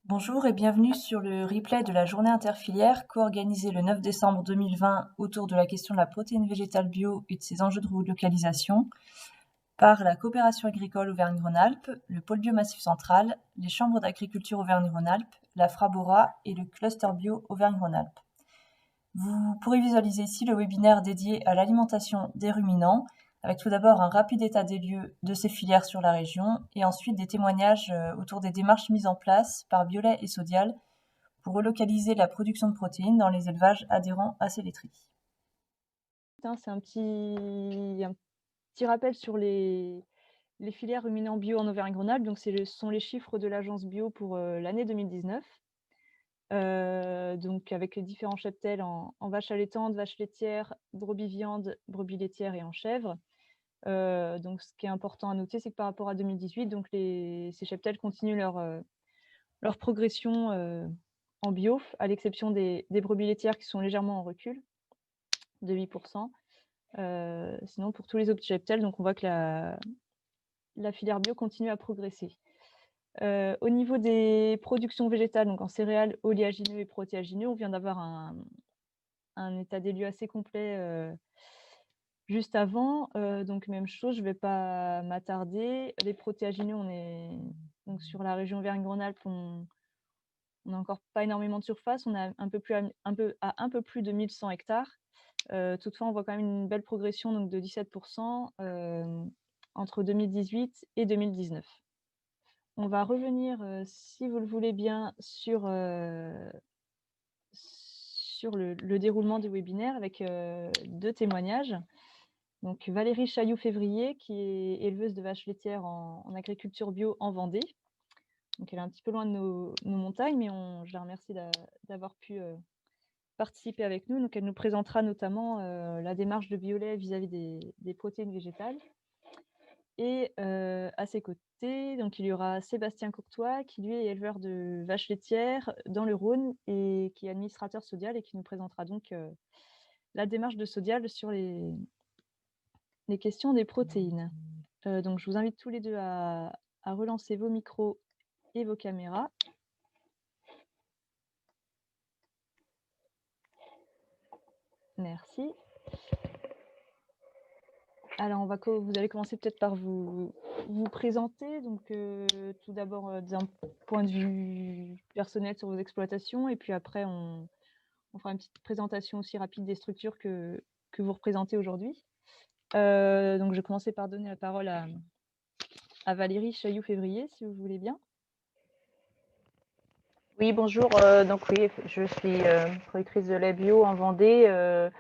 Bonjour et bienvenue sur le replay de la journée interfilière co-organisée le 9 décembre 2020 autour de la question de la protéine végétale bio et de ses enjeux de relocalisation par la coopération agricole Auvergne-Rhône-Alpes, le pôle biomassif central, les chambres d'agriculture Auvergne-Rhône-Alpes, la Frabora et le cluster bio Auvergne-Rhône-Alpes. Vous pourrez visualiser ici le webinaire dédié à l'alimentation des ruminants, avec tout d'abord un rapide état des lieux de ces filières sur la région et ensuite des témoignages autour des démarches mises en place par Biolay et Sodial pour relocaliser la production de protéines dans les élevages adhérents à ces laiteries. C'est un petit rappel sur les filières ruminants bio en Auvergne-Rhône-Alpes. Donc ce sont les chiffres de l'agence bio pour l'année 2019. Donc avec les différents cheptels en vaches allaitantes, vaches laitières, brebis viande, brebis laitières et en chèvre. Donc ce qui est important à noter, c'est que par rapport à 2018, donc ces cheptels continuent leur progression en bio, à l'exception des brebis laitières qui sont légèrement en recul de 8%. Sinon, pour tous les autres cheptels, donc on voit que la filière bio continue à progresser. Au niveau des productions végétales, donc en céréales, oléagineux et protéagineux, on vient d'avoir un état des lieux assez complet juste avant. Donc même chose, je ne vais pas m'attarder. Les protéagineux, on est donc sur la région Auvergne-Rhône-Alpes, on n'a encore pas énormément de surface. On a un peu plus de 1100 hectares. Toutefois, on voit quand même une belle progression donc de 17% entre 2018 et 2019. On va revenir, si vous le voulez bien, sur le déroulement du webinaire avec 2 témoignages. Donc Valérie Chailloux-Février, qui est éleveuse de vaches laitières en agriculture bio en Vendée. Donc elle est un petit peu loin de nos montagnes, mais je la remercie d'avoir pu participer avec nous. Donc elle nous présentera notamment la démarche de Biolay vis-à-vis des protéines végétales. Et à ses côtés, donc il y aura Sébastien Courtois, qui lui est éleveur de vaches laitières dans le Rhône et qui est administrateur Sodial et qui nous présentera donc la démarche de Sodial sur les questions des protéines. Donc je vous invite tous les deux à relancer vos micros et vos caméras. Merci. Alors vous allez commencer peut-être par vous présenter. Donc tout d'abord d'un point de vue personnel sur vos exploitations, et puis après on fera une petite présentation aussi rapide des structures que vous représentez aujourd'hui. Donc je vais commencer par donner la parole à Valérie Chailloux-Février, si vous voulez bien. Oui, bonjour. Donc oui, je suis productrice de lait bio en Vendée.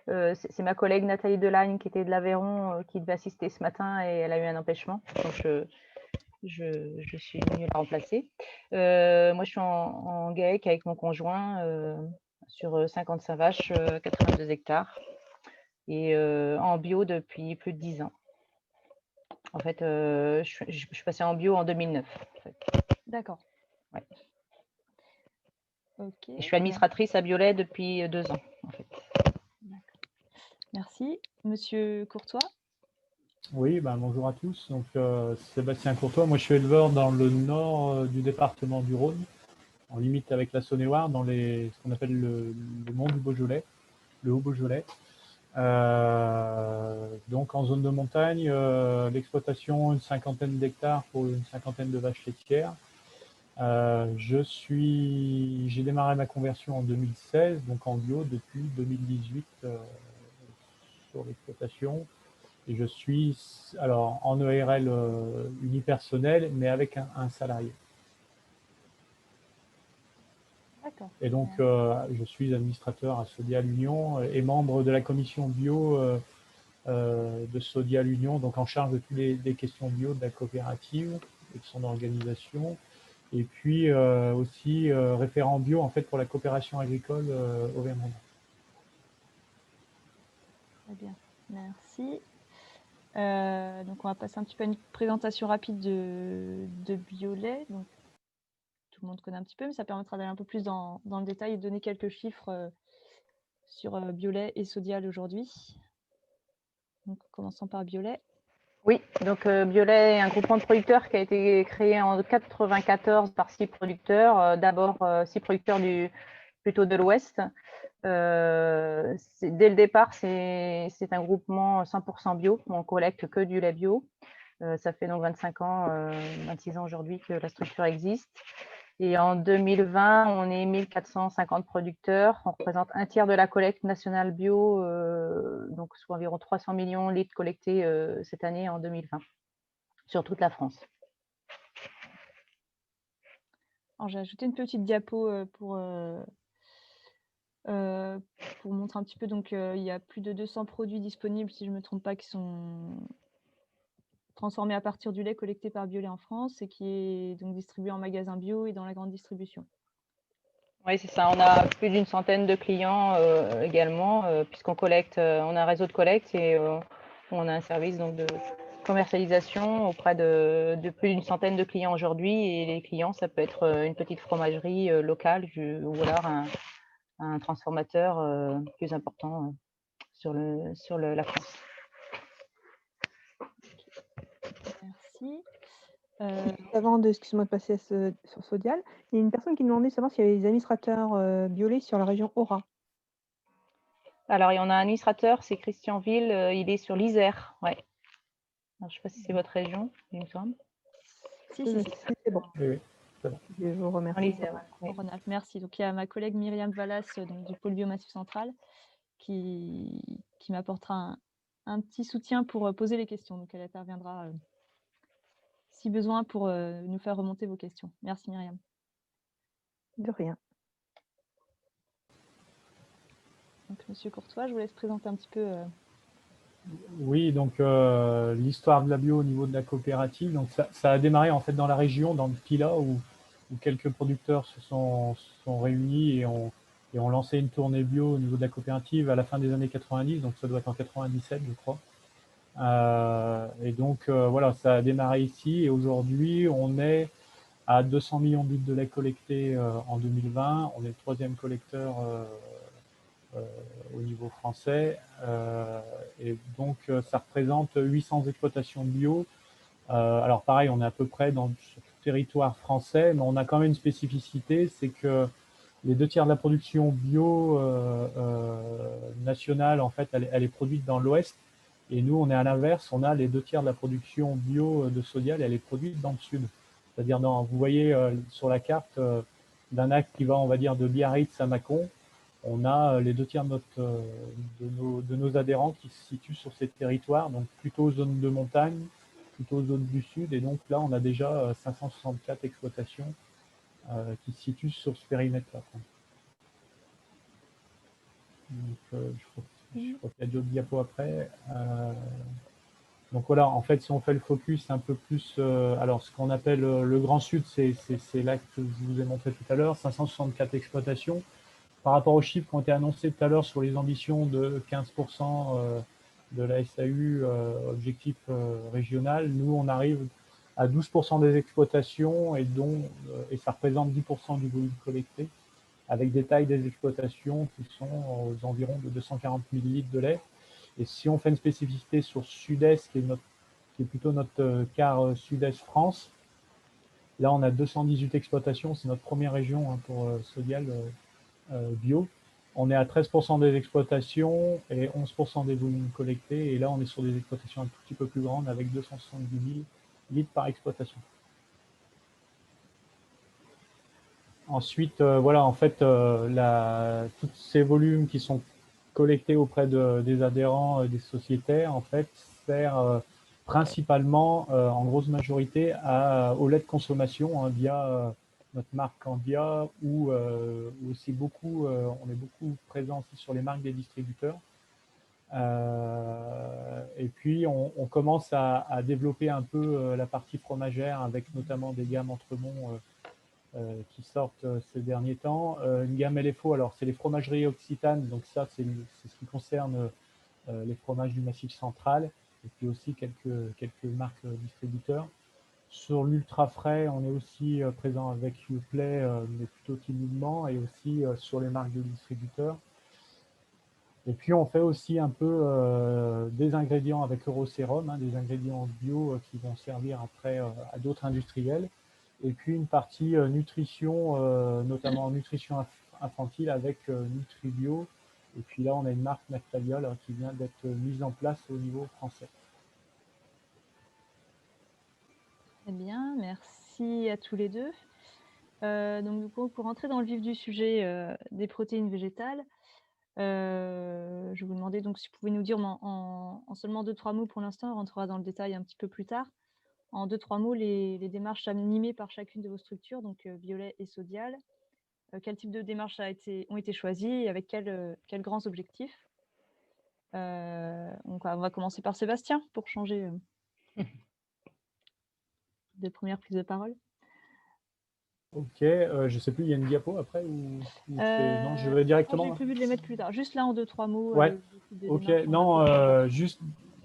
C'est ma collègue Nathalie Delagne qui était de l'Aveyron qui devait assister ce matin et elle a eu un empêchement. Donc je suis venue la remplacer. Moi, je suis en GAEC avec mon conjoint sur 55 vaches, 82 hectares et en bio depuis plus de 10 ans. En fait, je suis passée en bio en 2009. En fait. D'accord. Ouais. Ok. Et je suis administratrice à Biolay depuis 2 ans, en fait. Merci. Monsieur Courtois. Oui, bonjour à tous. Donc, Sébastien Courtois, moi je suis éleveur dans le nord du département du Rhône, en limite avec la Saône-et-Loire, dans ce qu'on appelle le mont du Beaujolais, le Haut-Beaujolais. Donc en zone de montagne, l'exploitation, une cinquantaine d'hectares pour une cinquantaine de vaches laitières. J'ai démarré ma conversion en 2016, donc en bio depuis 2018 sur l'exploitation. Et je suis alors en ERL unipersonnel, mais avec un salarié. D'accord. Et donc, je suis administrateur à Sodial Union et membre de la commission bio de Sodial Union, donc en charge de toutes les questions bio de la coopérative et de son organisation. Et puis aussi référent bio en fait pour la coopération agricole Auvergne-Rhône. Très bien, merci. Donc on va passer un petit peu à une présentation rapide de Biolay. Donc tout le monde connaît un petit peu, mais ça permettra d'aller un peu plus dans le détail et de donner quelques chiffres sur Biolay et Sodial aujourd'hui. Donc commençons par Biolay. Oui, donc Biolay est un groupement de producteurs qui a été créé en 1994 par 6 producteurs. D'abord 6 producteurs plutôt de l'Ouest. Dès le départ, c'est un groupement 100% bio. On collecte que du lait bio. Ça fait donc 25 ans, 26 ans aujourd'hui que la structure existe. Et en 2020, on est 1450 producteurs. On représente un tiers de la collecte nationale bio, donc soit environ 300 millions de litres collectés cette année en 2020 sur toute la France. Alors, j'ai ajouté une petite diapo pour montrer un petit peu. Donc, il y a plus de 200 produits disponibles, si je ne me trompe pas, qui sont transformés à partir du lait collecté par Biolay en France et qui est donc distribué en magasin bio et dans la grande distribution. Oui, c'est ça. On a plus d'une centaine de clients également, puisqu'on collecte, on a un réseau de collecte et on a un service donc, de commercialisation auprès de plus d'une centaine de clients aujourd'hui. Et les clients, ça peut être une petite fromagerie locale ou alors un transformateur plus important sur la France. Merci. Avant excuse-moi de passer sur Sodial, il y a une personne qui demandait de savoir s'il y avait des administrateurs Biolay sur la région Aura. Alors, il y en a un administrateur, c'est Christian Ville, il est sur l'Isère. Ouais. Alors, je ne sais pas si c'est votre région, il me semble. Si, c'est bon. Oui, c'est bon. Je vous remercie. l'Isère, ouais. Merci. Donc, il y a ma collègue Myriam Vallas donc, du pôle Biomassif Central qui m'apportera un petit soutien pour poser les questions. Donc, elle interviendra si besoin pour nous faire remonter vos questions. Merci Myriam. De rien. Donc, Monsieur Courtois, je vous laisse présenter un petit peu. Oui, donc l'histoire de la bio au niveau de la coopérative, donc ça a démarré en fait dans la région, dans le Pilat, où quelques producteurs se sont réunis et ont lancé une tournée bio au niveau de la coopérative à la fin des années 90, donc ça doit être en 97 je crois. Et donc voilà, ça a démarré ici et aujourd'hui on est à 200 millions de litres de lait collectés en 2020, on est le 3e collecteur au niveau français. Et donc, ça représente 800 exploitations bio. Alors, pareil, on est à peu près sur tout le territoire français, mais on a quand même une spécificité, c'est que les 2 tiers de la production bio nationale, en fait, elle est produite dans l'Ouest. Et nous, on est à l'inverse, on a les 2 tiers de la production bio de Sodial, elle est produite dans le Sud. C'est-à-dire, vous voyez sur la carte d'un axe qui va, on va dire, de Biarritz à Mâcon, on a les 2 tiers de nos adhérents qui se situent sur ces territoires, donc plutôt zone de montagne, plutôt zone du Sud. Et donc là, on a déjà 564 exploitations qui se situent sur ce périmètre-là. Donc, je crois qu'il y a d'autres diapos après. Donc voilà, en fait, si on fait le focus un peu plus, alors ce qu'on appelle le Grand Sud, c'est là que je vous ai montré tout à l'heure, 564 exploitations. Par rapport aux chiffres qui ont été annoncés tout à l'heure sur les ambitions de 15% de la SAU, objectif régional, nous, on arrive à 12% des exploitations et ça représente 10% du volume collecté, avec des tailles des exploitations qui sont aux environs de 240 000 litres de lait. Et si on fait une spécificité sur Sud-Est, qui est plutôt notre quart Sud-Est France, là, on a 218 exploitations, c'est notre première région pour Sodial bio. On est à 13% des exploitations et 11% des volumes collectés. Et là, on est sur des exploitations un tout petit peu plus grandes avec 270 000 litres par exploitation. Ensuite, voilà, en fait, tous ces volumes qui sont collectés auprès des adhérents, des sociétaires, en fait, servent principalement, en grosse majorité, au lait de consommation via notre marque Candia, ou aussi on est beaucoup présent aussi sur les marques des distributeurs. Et puis, on commence à développer un peu la partie fromagère avec notamment des gammes Entremont qui sortent ces derniers temps. Une gamme LFO, alors c'est les fromageries occitanes, donc ça c'est ce qui concerne les fromages du Massif central, et puis aussi quelques marques distributeurs. Sur l'ultra frais, on est aussi présent avec Uplay, mais plutôt timidement, et aussi sur les marques de distributeurs. Et puis, on fait aussi un peu des ingrédients avec Eurosérum, des ingrédients bio qui vont servir après à d'autres industriels. Et puis, une partie nutrition, notamment nutrition infantile avec Nutribio. Et puis là, on a une marque Nactalia qui vient d'être mise en place au niveau français. Très bien, merci à tous les deux. Donc du coup, pour rentrer dans le vif du sujet des protéines végétales, je vais vous demander donc si vous pouvez nous dire en seulement 2-3 mots pour l'instant, on rentrera dans le détail un petit peu plus tard. En 2-3 mots, les démarches animées par chacune de vos structures, donc Biolay et Sodial. Quel type de démarches ont été choisies et avec quels grands objectifs? Donc on va commencer par Sébastien pour changer de première prise de parole. Ok, je ne sais plus, il y a une diapo après ou non, je vais directement. J'ai prévu de les mettre plus tard. Juste là en 2-3 mots. Ouais. Ok, non, juste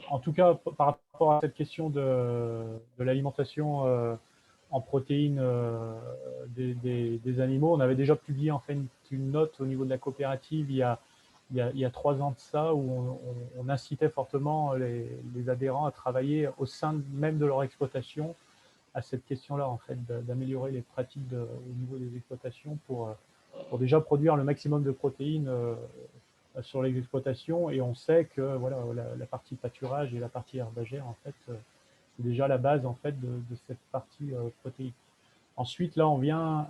en tout cas par rapport à cette question de l'alimentation en protéines des animaux, on avait déjà publié en fait une note au niveau de la coopérative il y a 3 ans de ça où on incitait fortement les adhérents à travailler au sein même de leur exploitation à cette question-là, en fait, d'améliorer les pratiques au niveau des exploitations pour déjà produire le maximum de protéines sur les exploitations. Et on sait que voilà, la partie pâturage et la partie herbagère, en fait, c'est déjà la base en fait, de cette partie protéique. Ensuite, là, on vient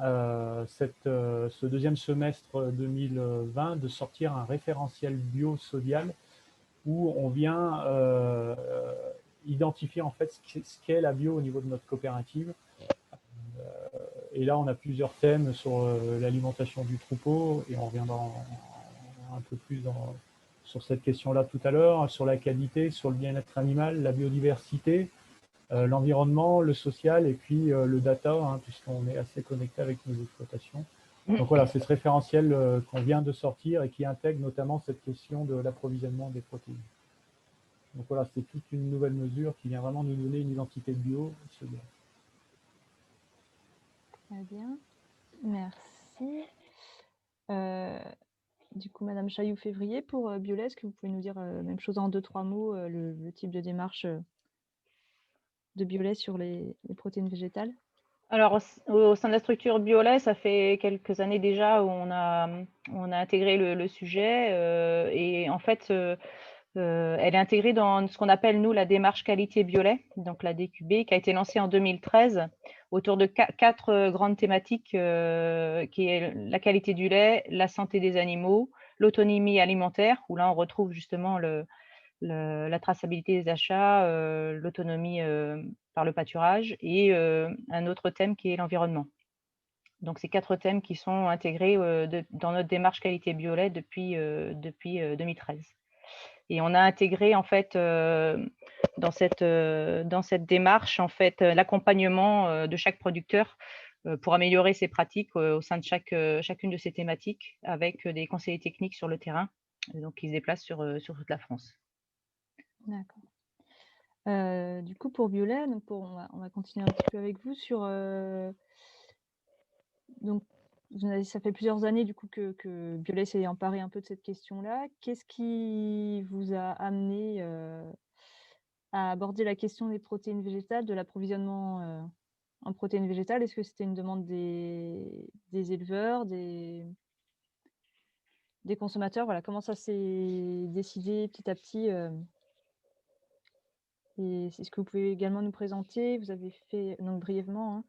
ce deuxième semestre 2020 de sortir un référentiel bio-sodial où on vient identifier en fait ce qu'est la bio au niveau de notre coopérative. Et là, on a plusieurs thèmes sur l'alimentation du troupeau et on reviendra un peu plus sur cette question-là tout à l'heure, sur la qualité, sur le bien-être animal, la biodiversité, l'environnement, le social et puis le data, puisqu'on est assez connecté avec nos exploitations. Donc voilà, c'est ce référentiel qu'on vient de sortir et qui intègre notamment cette question de l'approvisionnement des protéines. Donc voilà, c'est toute une nouvelle mesure qui vient vraiment nous donner une identité bio. Très bien, merci. Du coup, Madame Chailloux-Février, pour Biolay, est-ce que vous pouvez nous dire même chose en 2-3 mots, le type de démarche de Biolay sur les protéines végétales? Alors, au sein de la structure Biolay, ça fait quelques années déjà où on a intégré le sujet et en fait, elle est intégrée dans ce qu'on appelle, nous, la démarche qualité Biolay, donc la DQB, qui a été lancée en 2013 autour de 4 grandes thématiques qui est la qualité du lait, la santé des animaux, l'autonomie alimentaire, où là, on retrouve justement la traçabilité des achats, l'autonomie par le pâturage et un autre thème qui est l'environnement. Donc, ces 4 thèmes qui sont intégrés dans notre démarche qualité Biolay depuis 2013. Et on a intégré en fait dans cette démarche en fait l'accompagnement de chaque producteur pour améliorer ses pratiques au sein de chacune de ces thématiques avec des conseillers techniques sur le terrain, donc qui se déplacent sur toute la France. D'accord. Du coup, pour Biolay, donc on va continuer un petit peu avec vous sur donc ça fait plusieurs années du coup que Biolay s'est emparé un peu de cette question-là. Qu'est-ce qui vous a amené à aborder la question des protéines végétales, de l'approvisionnement en protéines végétales? Est-ce que c'était une demande des éleveurs, des consommateurs? Voilà, comment ça s'est décidé petit à petit et c'est ce que vous pouvez également nous présenter? Vous avez fait donc brièvement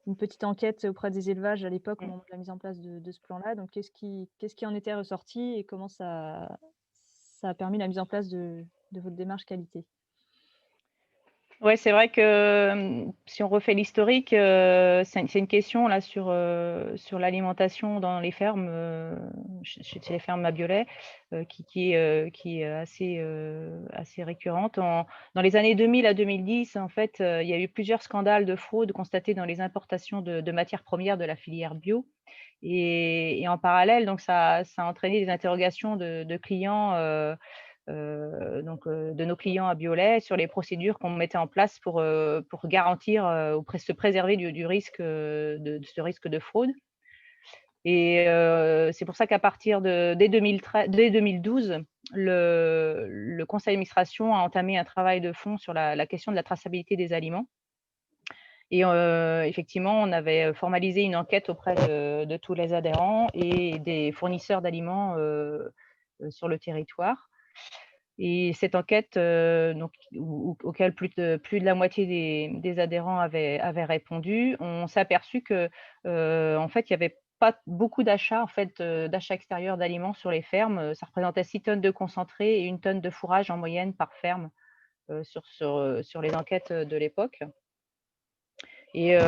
une petite enquête auprès des élevages à l'époque au moment de la mise en place de ce plan-là. Donc qu'est-ce qui en était ressorti et comment ça a permis la mise en place de votre démarche qualité? Ouais, c'est vrai que si on refait l'historique, c'est une question là sur l'alimentation dans les fermes, chez les fermes à Biolay, qui est assez récurrente. Dans les années 2000 à 2010, en fait, il y a eu plusieurs scandales de fraude constatés dans les importations de matières premières de la filière bio. Et en parallèle, donc ça a entraîné des interrogations de clients, de nos clients à Biolay sur les procédures qu'on mettait en place pour garantir ou se préserver du risque de ce risque de fraude. Et c'est pour ça qu'à partir dès 2012, le conseil d'administration a entamé un travail de fond sur la question de la traçabilité des aliments. Et effectivement, on avait formalisé une enquête auprès de tous les adhérents et des fournisseurs d'aliments sur le territoire. Et cette enquête, auquel plus de la moitié des adhérents avaient répondu, on s'est aperçu que, en fait, il n'y avait pas beaucoup d'achats d'achats extérieurs d'aliments sur les fermes. Ça représentait 6 tonnes de concentré et 1 tonne de fourrage en moyenne par ferme sur les enquêtes de l'époque. Et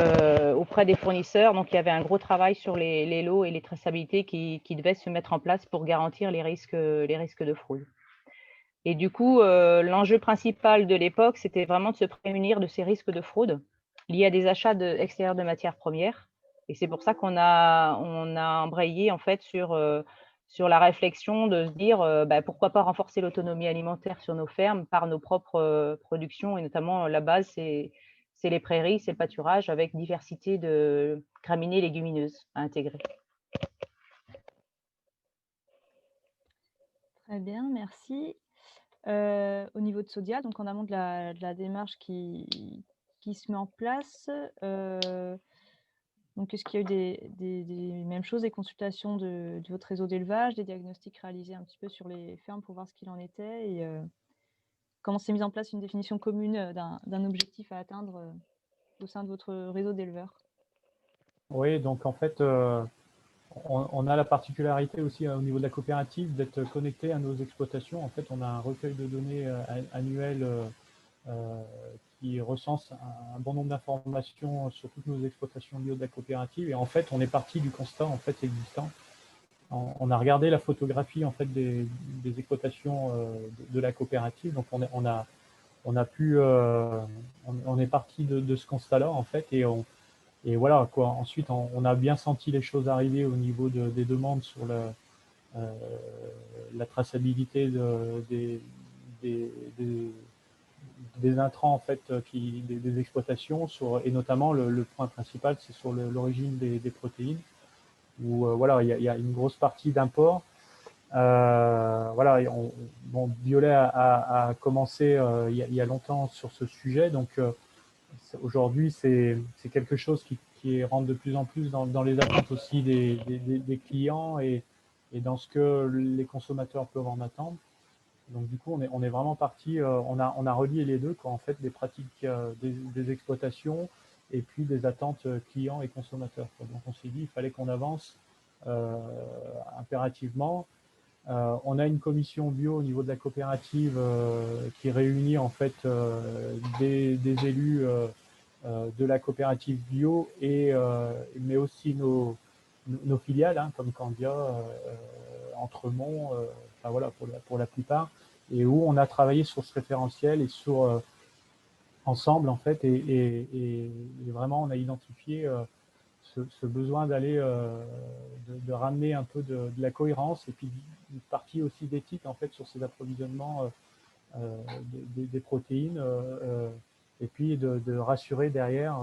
auprès des fournisseurs, donc il y avait un gros travail sur les lots et les traçabilités qui devaient se mettre en place pour garantir les risques de fraude. Et du coup, l'enjeu principal de l'époque, c'était vraiment de se prémunir de ces risques de fraude liés à des achats extérieurs de matières premières. Et c'est pour ça qu'on a embrayé en fait sur la réflexion de se dire pourquoi pas renforcer l'autonomie alimentaire sur nos fermes par nos propres productions, et notamment la base, c'est les prairies, c'est le pâturage avec diversité de graminées légumineuses à intégrer. Très bien, merci. Au niveau de Sodia, donc en amont de la démarche qui se met en place, donc est-ce qu'il y a eu des mêmes choses, des consultations de votre réseau d'élevage, des diagnostics réalisés un petit peu sur les fermes pour voir ce qu'il en était, et comment s'est mise en place une définition commune d'un objectif à atteindre au sein de votre réseau d'éleveurs? Oui, donc en fait, on a la particularité aussi au niveau de la coopérative d'être connecté à nos exploitations. En fait, on a un recueil de données annuel qui recense un bon nombre d'informations sur toutes nos exploitations bio de la coopérative. Et en fait, on est parti du constat en fait existant. On a regardé la photographie en fait des exploitations de la coopérative. Donc on est parti de ce constat-là en fait, et voilà quoi. Ensuite, on a bien senti les choses arriver au niveau des demandes sur la traçabilité des intrants en fait, des exploitations, et notamment le point principal, c'est sur l'origine des protéines, où voilà, il y a une grosse partie d'import. Voilà, Biolay a commencé il y a longtemps sur ce sujet, donc aujourd'hui c'est quelque chose qui rentre de plus en plus dans les attentes aussi des clients, et dans ce que les consommateurs peuvent en attendre. Donc du coup, on est vraiment parti, on a relié les deux, quoi, en fait, des pratiques des exploitations et puis des attentes clients et consommateurs, quoi. Donc on s'est dit, il fallait qu'on avance impérativement. On a une commission bio au niveau de la coopérative qui réunit en fait des élus de la coopérative bio, mais aussi nos filiales, hein, comme Candia, Entremont, enfin voilà, pour la plupart, et où on a travaillé sur ce référentiel et sur ensemble en fait, et vraiment on a identifié ce besoin d'aller de ramener un peu de la cohérence, et puis une partie aussi d'éthique en fait sur ces approvisionnements des protéines, et puis de rassurer derrière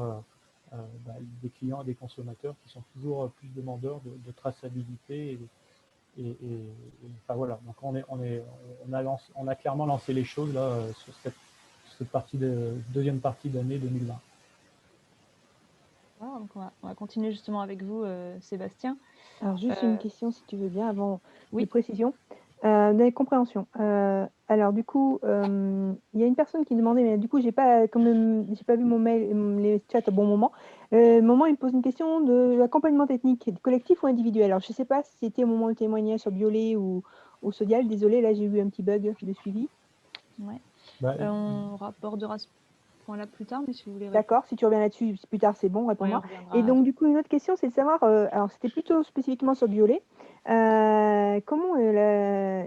des clients et des consommateurs qui sont toujours plus demandeurs de traçabilité, enfin voilà. Donc on a clairement lancé les choses là sur cette deuxième partie d'année 2020. Voilà, donc on va continuer justement avec vous, Sébastien. Alors juste une question, si tu veux bien, avant Oui. de précision. Des compréhensions. Alors du coup, il y a une personne qui demandait, mais du coup j'ai pas vu mon mail, les chats au bon moment. Moment, il me pose une question de l'accompagnement technique, collectif ou individuel. Alors je sais pas si c'était au moment du témoignage sur Biolay ou Sodial. Désolée, là j'ai eu un petit bug de suivi. Ouais. Bah, On abordera ce point-là plus tard, mais si vous voulez D'accord, si tu reviens là-dessus plus tard, c'est bon, réponds-moi. on reviendra. Et donc du coup, une autre question, c'est de savoir, alors c'était plutôt spécifiquement sur Biolay, comment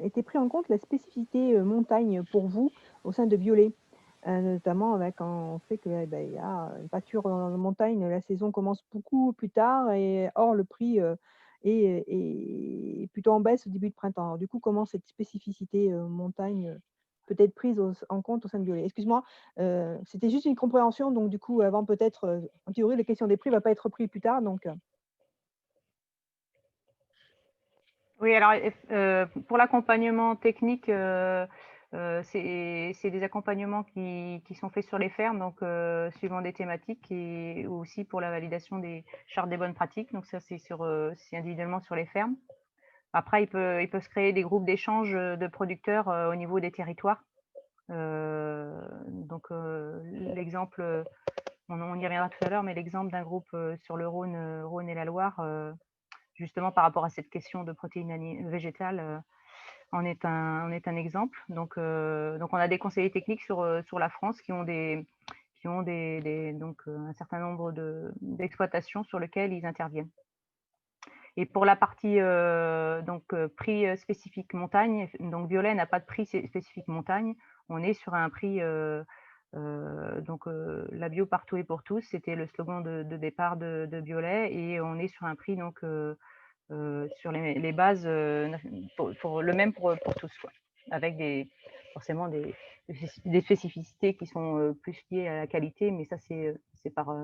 était pris en compte la spécificité montagne pour vous au sein de Biolay? Notamment avec on sait que, il y a une pâture en montagne, la saison commence beaucoup plus tard, et or le prix est plutôt en baisse au début de printemps. Alors du coup, comment cette spécificité montagne peut être prise en compte au sein de Biolay? Excuse-moi, c'était juste une compréhension, donc du coup, avant peut-être, en théorie, la question des prix va pas être reprise plus tard, donc Oui, alors pour l'accompagnement technique, c'est des accompagnements qui sont faits sur les fermes, donc suivant des thématiques et aussi pour la validation des chartes des bonnes pratiques. Donc ça, c'est individuellement sur les fermes. Après, il peut se créer des groupes d'échange de producteurs au niveau des territoires. Donc l'exemple, on y reviendra tout à l'heure, mais l'exemple d'un groupe sur le Rhône et la Loire, justement par rapport à cette question de protéines végétales, en est un exemple. Donc on a des conseillers techniques sur la France qui ont un certain nombre d'exploitations sur lesquelles ils interviennent. Et pour la partie prix spécifique montagne, donc Biolay n'a pas de prix spécifique montagne. On est sur un prix la bio partout et pour tous, c'était le slogan de départ de Biolay, et on est sur un prix donc sur les bases pour le même pour tous, quoi, avec forcément des spécificités qui sont plus liées à la qualité, mais ça c'est par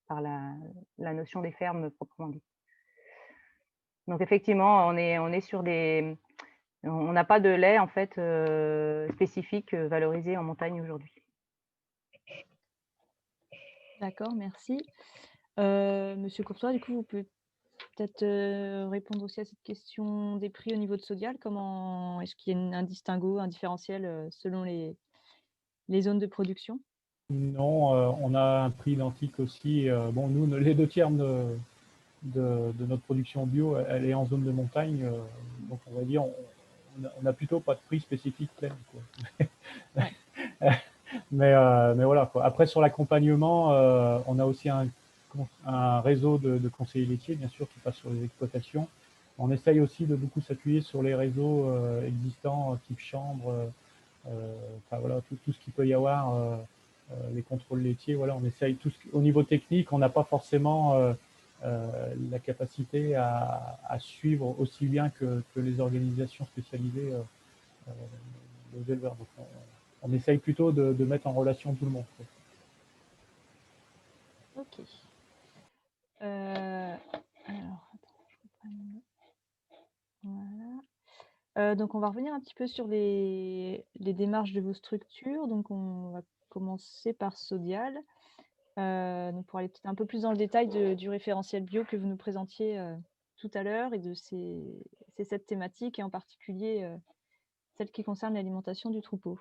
la notion des fermes proprement dit. Donc effectivement, on est sur on n'a pas de lait en fait spécifique valorisé en montagne aujourd'hui. D'accord, merci. Monsieur Courtois, du coup, vous pouvez peut-être répondre aussi à cette question des prix au niveau de Sodial. Comment est-ce qu'il y a un distinguo, un différentiel selon les zones de production? Non, on a un prix identique aussi. Bon, nous, les 2 tiers de notre production bio, elle est en zone de montagne. Donc, on va dire, on n'a plutôt pas de prix spécifique plein, quoi. Ouais. Mais voilà, quoi. Après, sur l'accompagnement, on a aussi un réseau de conseillers laitiers, bien sûr, qui passe sur les exploitations. On essaye aussi de beaucoup s'appuyer sur les réseaux existants, type chambre, enfin voilà, tout ce qu'il peut y avoir, les contrôles laitiers. Voilà, on essaye au niveau technique, on n'a pas forcément la capacité à suivre aussi bien que les organisations spécialisées les éleveurs. Donc, on essaye plutôt de mettre en relation tout le monde, quoi. Ok. Alors, attends, je reprends. Voilà. Donc, on va revenir un petit peu sur les démarches de vos structures. Donc, on va commencer par Sodial. Donc pour aller peut-être un peu plus dans le détail du référentiel bio que vous nous présentiez tout à l'heure et de ces 7 thématiques, et en particulier celle qui concerne l'alimentation du troupeau.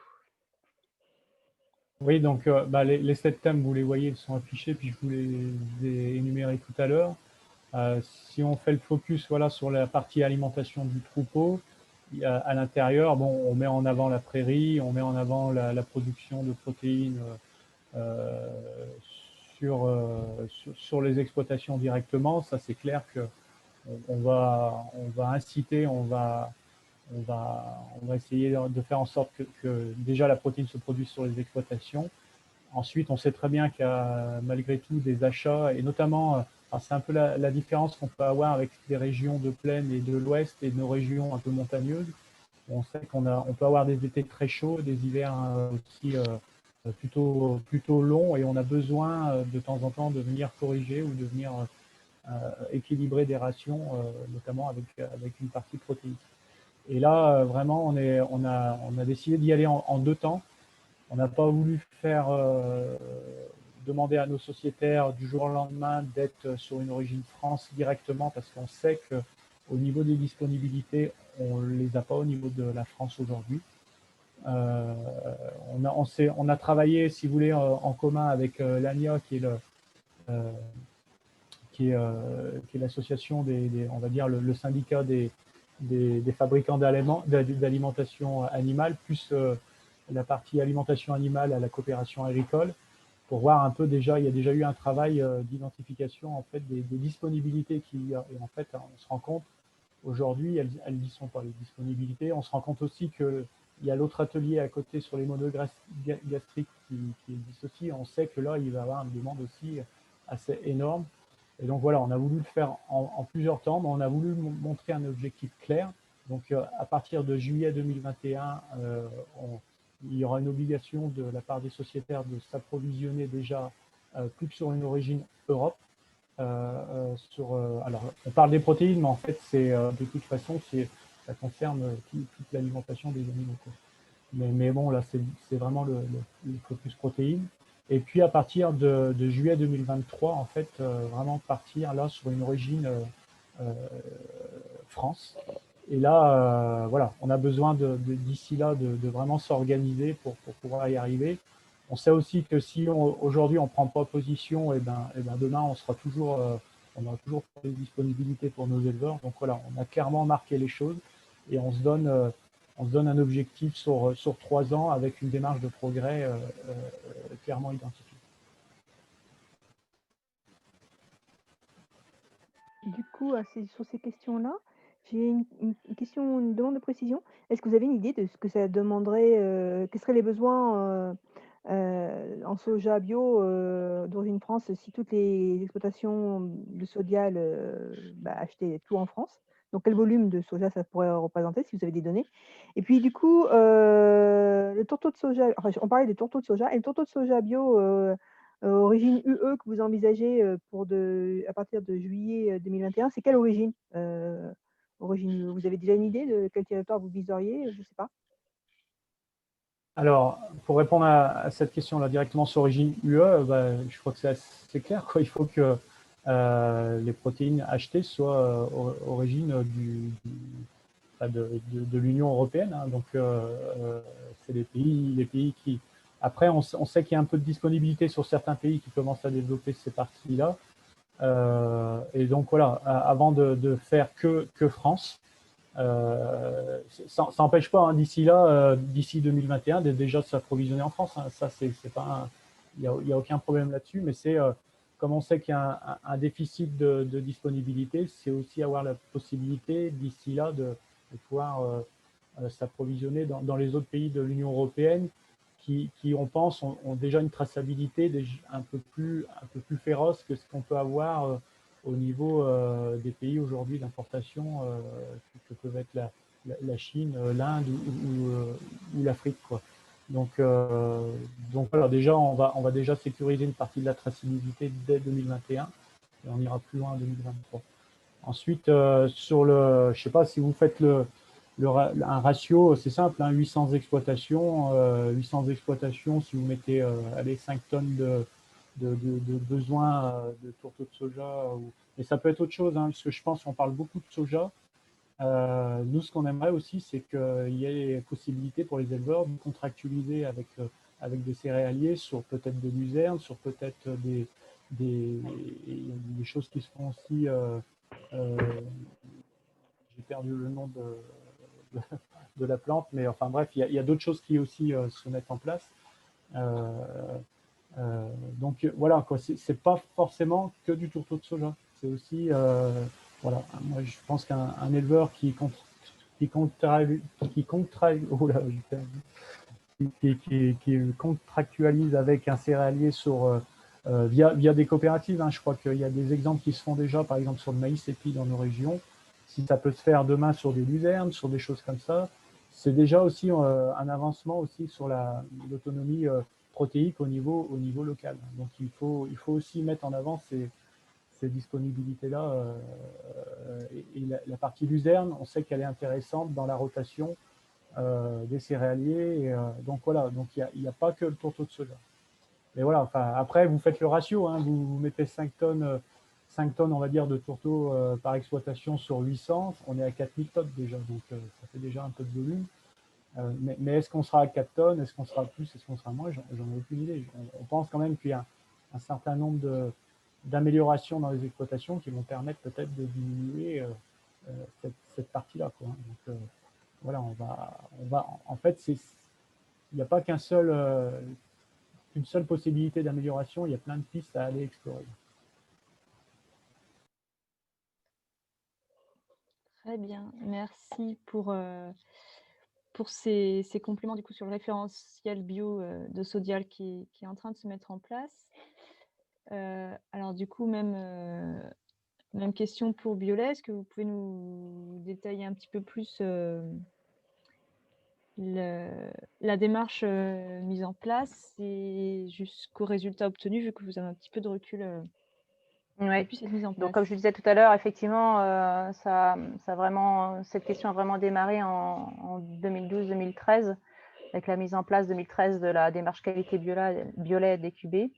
Oui, donc les 7 thèmes, vous les voyez, ils sont affichés, puis je vous les ai énumérés tout à l'heure. Si on fait le focus voilà, sur la partie alimentation du troupeau, à l'intérieur, bon, on met en avant la prairie, on met en avant la production de protéines sur les exploitations directement. Ça, c'est clair que on va inciter, on va essayer de faire en sorte que déjà la protéine se produise sur les exploitations. Ensuite, on sait très bien qu'il y a malgré tout des achats, et notamment, c'est un peu la différence qu'on peut avoir avec des régions de plaine et de l'ouest et nos régions un peu montagneuses. On sait on peut avoir des étés très chauds, des hivers aussi plutôt longs, et on a besoin de temps en temps de venir corriger ou de venir équilibrer des rations, notamment avec une partie protéique. Et là, vraiment, on a décidé d'y aller en 2 temps. On n'a pas voulu faire demander à nos sociétaires du jour au lendemain d'être sur une origine France directement, parce qu'on sait qu'au niveau des disponibilités, on ne les a pas au niveau de la France aujourd'hui. On a travaillé, si vous voulez, en commun avec l'ANIA, qui est l'association on va dire le syndicat des fabricants d'alimentation animale, plus la partie alimentation animale à la coopération agricole, pour voir un peu déjà, il y a déjà eu un travail d'identification en fait des disponibilités qu'il y a. Et en fait, on se rend compte aujourd'hui, elles n'y sont pas, les disponibilités. On se rend compte aussi qu'il y a l'autre atelier à côté sur les monogastriques qui existe aussi. On sait que là, il va y avoir une demande aussi assez énorme. Et donc voilà, on a voulu le faire en plusieurs temps, mais on a voulu montrer un objectif clair. Donc à partir de juillet 2021, il y aura une obligation de la part des sociétaires de s'approvisionner déjà plus que sur une origine Europe. alors, on parle des protéines, mais en fait, de toute façon, ça concerne toute l'alimentation des animaux, quoi. Mais bon, là, c'est vraiment le focus protéines. Et puis, à partir de juillet 2023, en fait, vraiment partir là sur une origine France. Et là, voilà, on a besoin d'ici là de vraiment s'organiser pour pouvoir y arriver. On sait aussi que si aujourd'hui on ne prend pas position, et ben demain on aura toujours des disponibilités pour nos éleveurs. Donc voilà, on a clairement marqué les choses et on se donne un objectif sur 3 ans avec une démarche de progrès clairement identifiée. Du coup, sur ces questions-là, j'ai une question, une demande de précision. Est-ce que vous avez une idée de ce que ça demanderait, quels seraient les besoins en soja bio d'origine France si toutes les exploitations de Sodial achetaient tout en France? Donc quel volume de soja ça pourrait représenter si vous avez des données? Et puis du coup, le tourteau de soja, enfin on parlait des tourteaux de soja et le tourteau de soja bio origine UE que vous envisagez à partir de juillet 2021, c'est quelle origine? Origine UE, vous avez déjà une idée de quel territoire vous viseriez? Je ne sais pas. Alors, pour répondre à cette question-là directement sur origine UE, je crois que c'est assez clair, quoi. Il faut que les protéines achetées soient origine de l'Union européenne, hein. Donc, c'est les pays qui. Après, on sait qu'il y a un peu de disponibilité sur certains pays qui commencent à développer ces parties-là. Et donc voilà, avant de faire que France, ça n'empêche pas, hein, d'ici là, d'ici 2021, d'être déjà de s'approvisionner en France, hein. Ça, c'est pas, il n'y a aucun problème là-dessus, mais c'est comme on sait qu'il y a un déficit de disponibilité, c'est aussi avoir la possibilité d'ici là de pouvoir s'approvisionner dans les autres pays de l'Union européenne qui, on pense, ont déjà une traçabilité un peu plus féroce que ce qu'on peut avoir au niveau des pays aujourd'hui d'importation que peuvent être la Chine, l'Inde ou l'Afrique, quoi. Donc voilà, déjà on va déjà sécuriser une partie de la traçabilité dès 2021 et on ira plus loin en 2023. Ensuite, je sais pas si vous faites un ratio, c'est simple, hein, 800 exploitations, si vous mettez allez, 5 tonnes de besoin de tourteaux de soja, mais ça peut être autre chose, hein, parce que je pense qu'on parle beaucoup de soja. Nous, ce qu'on aimerait aussi, c'est qu'il y ait possibilité pour les éleveurs de contractualiser avec des céréaliers sur peut-être de luzerne, sur peut-être des choses qui se font aussi. J'ai perdu le nom de la plante, mais enfin bref, il y a d'autres choses qui aussi se mettent en place. Donc voilà, quoi, c'est pas forcément que du tourteau de soja. C'est aussi, voilà, moi je pense qu'un éleveur qui contractualise avec un céréalier via des coopératives, hein. Je crois qu'il y a des exemples qui se font déjà, par exemple sur le maïs épi dans nos régions. Si ça peut se faire demain sur des luzernes, sur des choses comme ça, c'est déjà aussi un avancement aussi sur l'autonomie protéique au niveau local. Donc il faut aussi mettre en avant ces disponibilités-là. Et la partie luzerne, on sait qu'elle est intéressante dans la rotation des céréaliers. Donc voilà, donc il n'y a pas que le tourteau de soja. Mais voilà, enfin, après, vous faites le ratio, hein, vous mettez 5 tonnes, on va dire, de tourteaux par exploitation sur 800, on est à 4000 tonnes déjà, donc ça fait déjà un peu de volume. Mais est-ce qu'on sera à 4 tonnes, est-ce qu'on sera plus, est-ce qu'on sera moins, j'en ai aucune idée. On pense quand même qu'il y a un certain nombre d'améliorations dans les exploitations qui vont permettre peut-être de diminuer cette partie-là, quoi. Donc voilà, en fait, il n'y a pas qu'une seule possibilité d'amélioration, il y a plein de pistes à aller explorer. Très bien, merci pour ces compléments du coup sur le référentiel bio de Sodial qui est en train de se mettre en place. Alors du coup, même question pour Biolay. Est-ce que vous pouvez nous détailler un petit peu plus la démarche mise en place et jusqu'au résultat obtenu, vu que vous avez un petit peu de recul Ouais. depuis cette mise en Donc, place? comme je disais tout à l'heure, effectivement, cette question a vraiment démarré en 2012-2013, avec la mise en place 2013 de la démarche qualité Biolay DQB,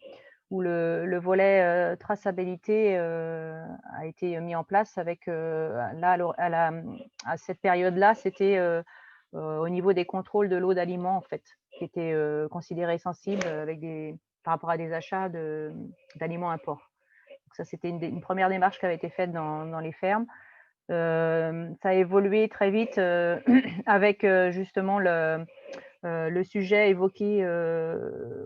où le volet traçabilité a été mis en place avec, là, à cette période-là, c'était au niveau des contrôles de l'eau d'aliments, en fait, qui étaient considérés sensibles par rapport à des achats d'aliments import. Donc ça, c'était une première démarche qui avait été faite dans les fermes. Ça a évolué très vite avec justement le sujet évoqué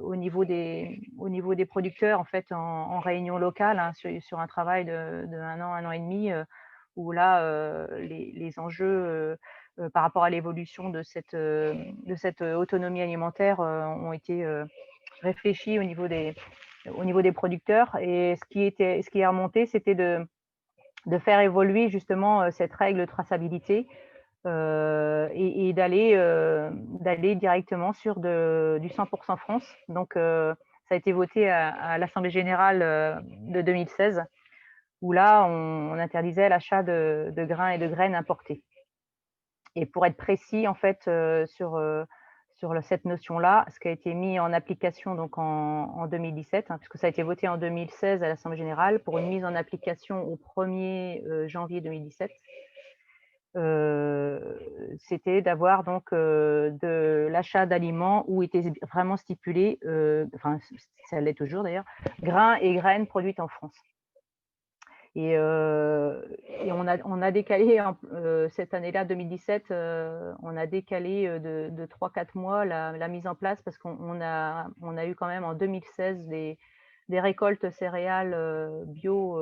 au niveau des producteurs, en fait, en réunion locale, hein, sur un travail de 1 an et demi, où là, les enjeux par rapport à l'évolution de cette autonomie alimentaire ont été réfléchis au niveau des producteurs. Et ce qui est remonté, c'était de faire évoluer justement cette règle de traçabilité et d'aller directement sur du 100% France. Donc, ça a été voté à l'Assemblée générale de 2016, où là, on interdisait l'achat de grains et de graines importés. Et pour être précis, en fait, sur cette notion-là, ce qui a été mis en application donc en 2017, hein, puisque ça a été voté en 2016 à l'Assemblée générale, pour une mise en application au 1er janvier 2017, c'était d'avoir donc de l'achat d'aliments où était vraiment stipulé, enfin ça l'est toujours d'ailleurs, grains et graines produites en France. Et on a décalé cette année-là, 2017, on a décalé de 3-4 mois la mise en place, parce qu'on a eu quand même en 2016 des récoltes céréales bio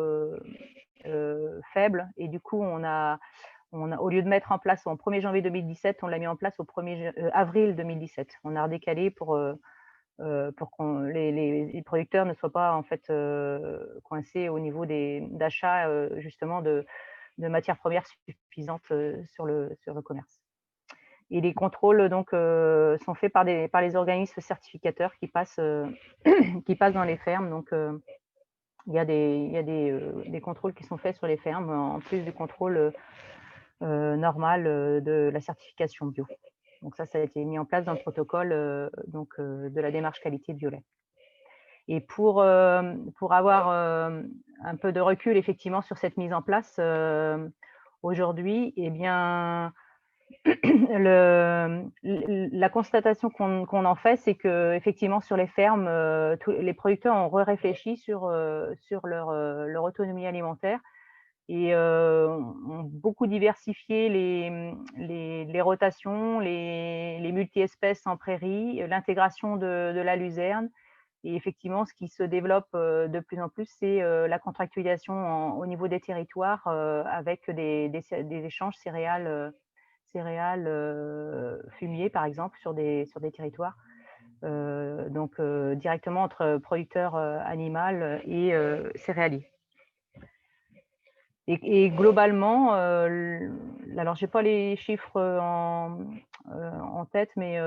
faibles. Et du coup, au lieu de mettre en place au 1er janvier 2017, on l'a mis en place au 1er avril 2017. On a redécalé pour que les producteurs ne soient pas en fait coincés au niveau d'achats justement de matières premières suffisantes sur le commerce. Et les contrôles donc sont faits par les organismes certificateurs qui passent dans les fermes. Donc il y a des contrôles qui sont faits sur les fermes en plus du contrôle normal de la certification bio. Donc ça a été mis en place dans le protocole de la démarche qualité Biolay. Et pour avoir un peu de recul effectivement sur cette mise en place, aujourd'hui, eh bien, la constatation qu'on en fait, c'est qu'effectivement sur les fermes, les producteurs ont réfléchi sur leur autonomie alimentaire et ont beaucoup diversifié les rotations, les multi-espèces en prairie, l'intégration de la luzerne. Et effectivement, ce qui se développe de plus en plus, c'est la contractualisation au niveau des territoires avec des échanges céréales fumier, par exemple, sur des territoires. Donc, directement entre producteurs animaux et céréaliers. Et globalement, alors je n'ai pas les chiffres en tête, mais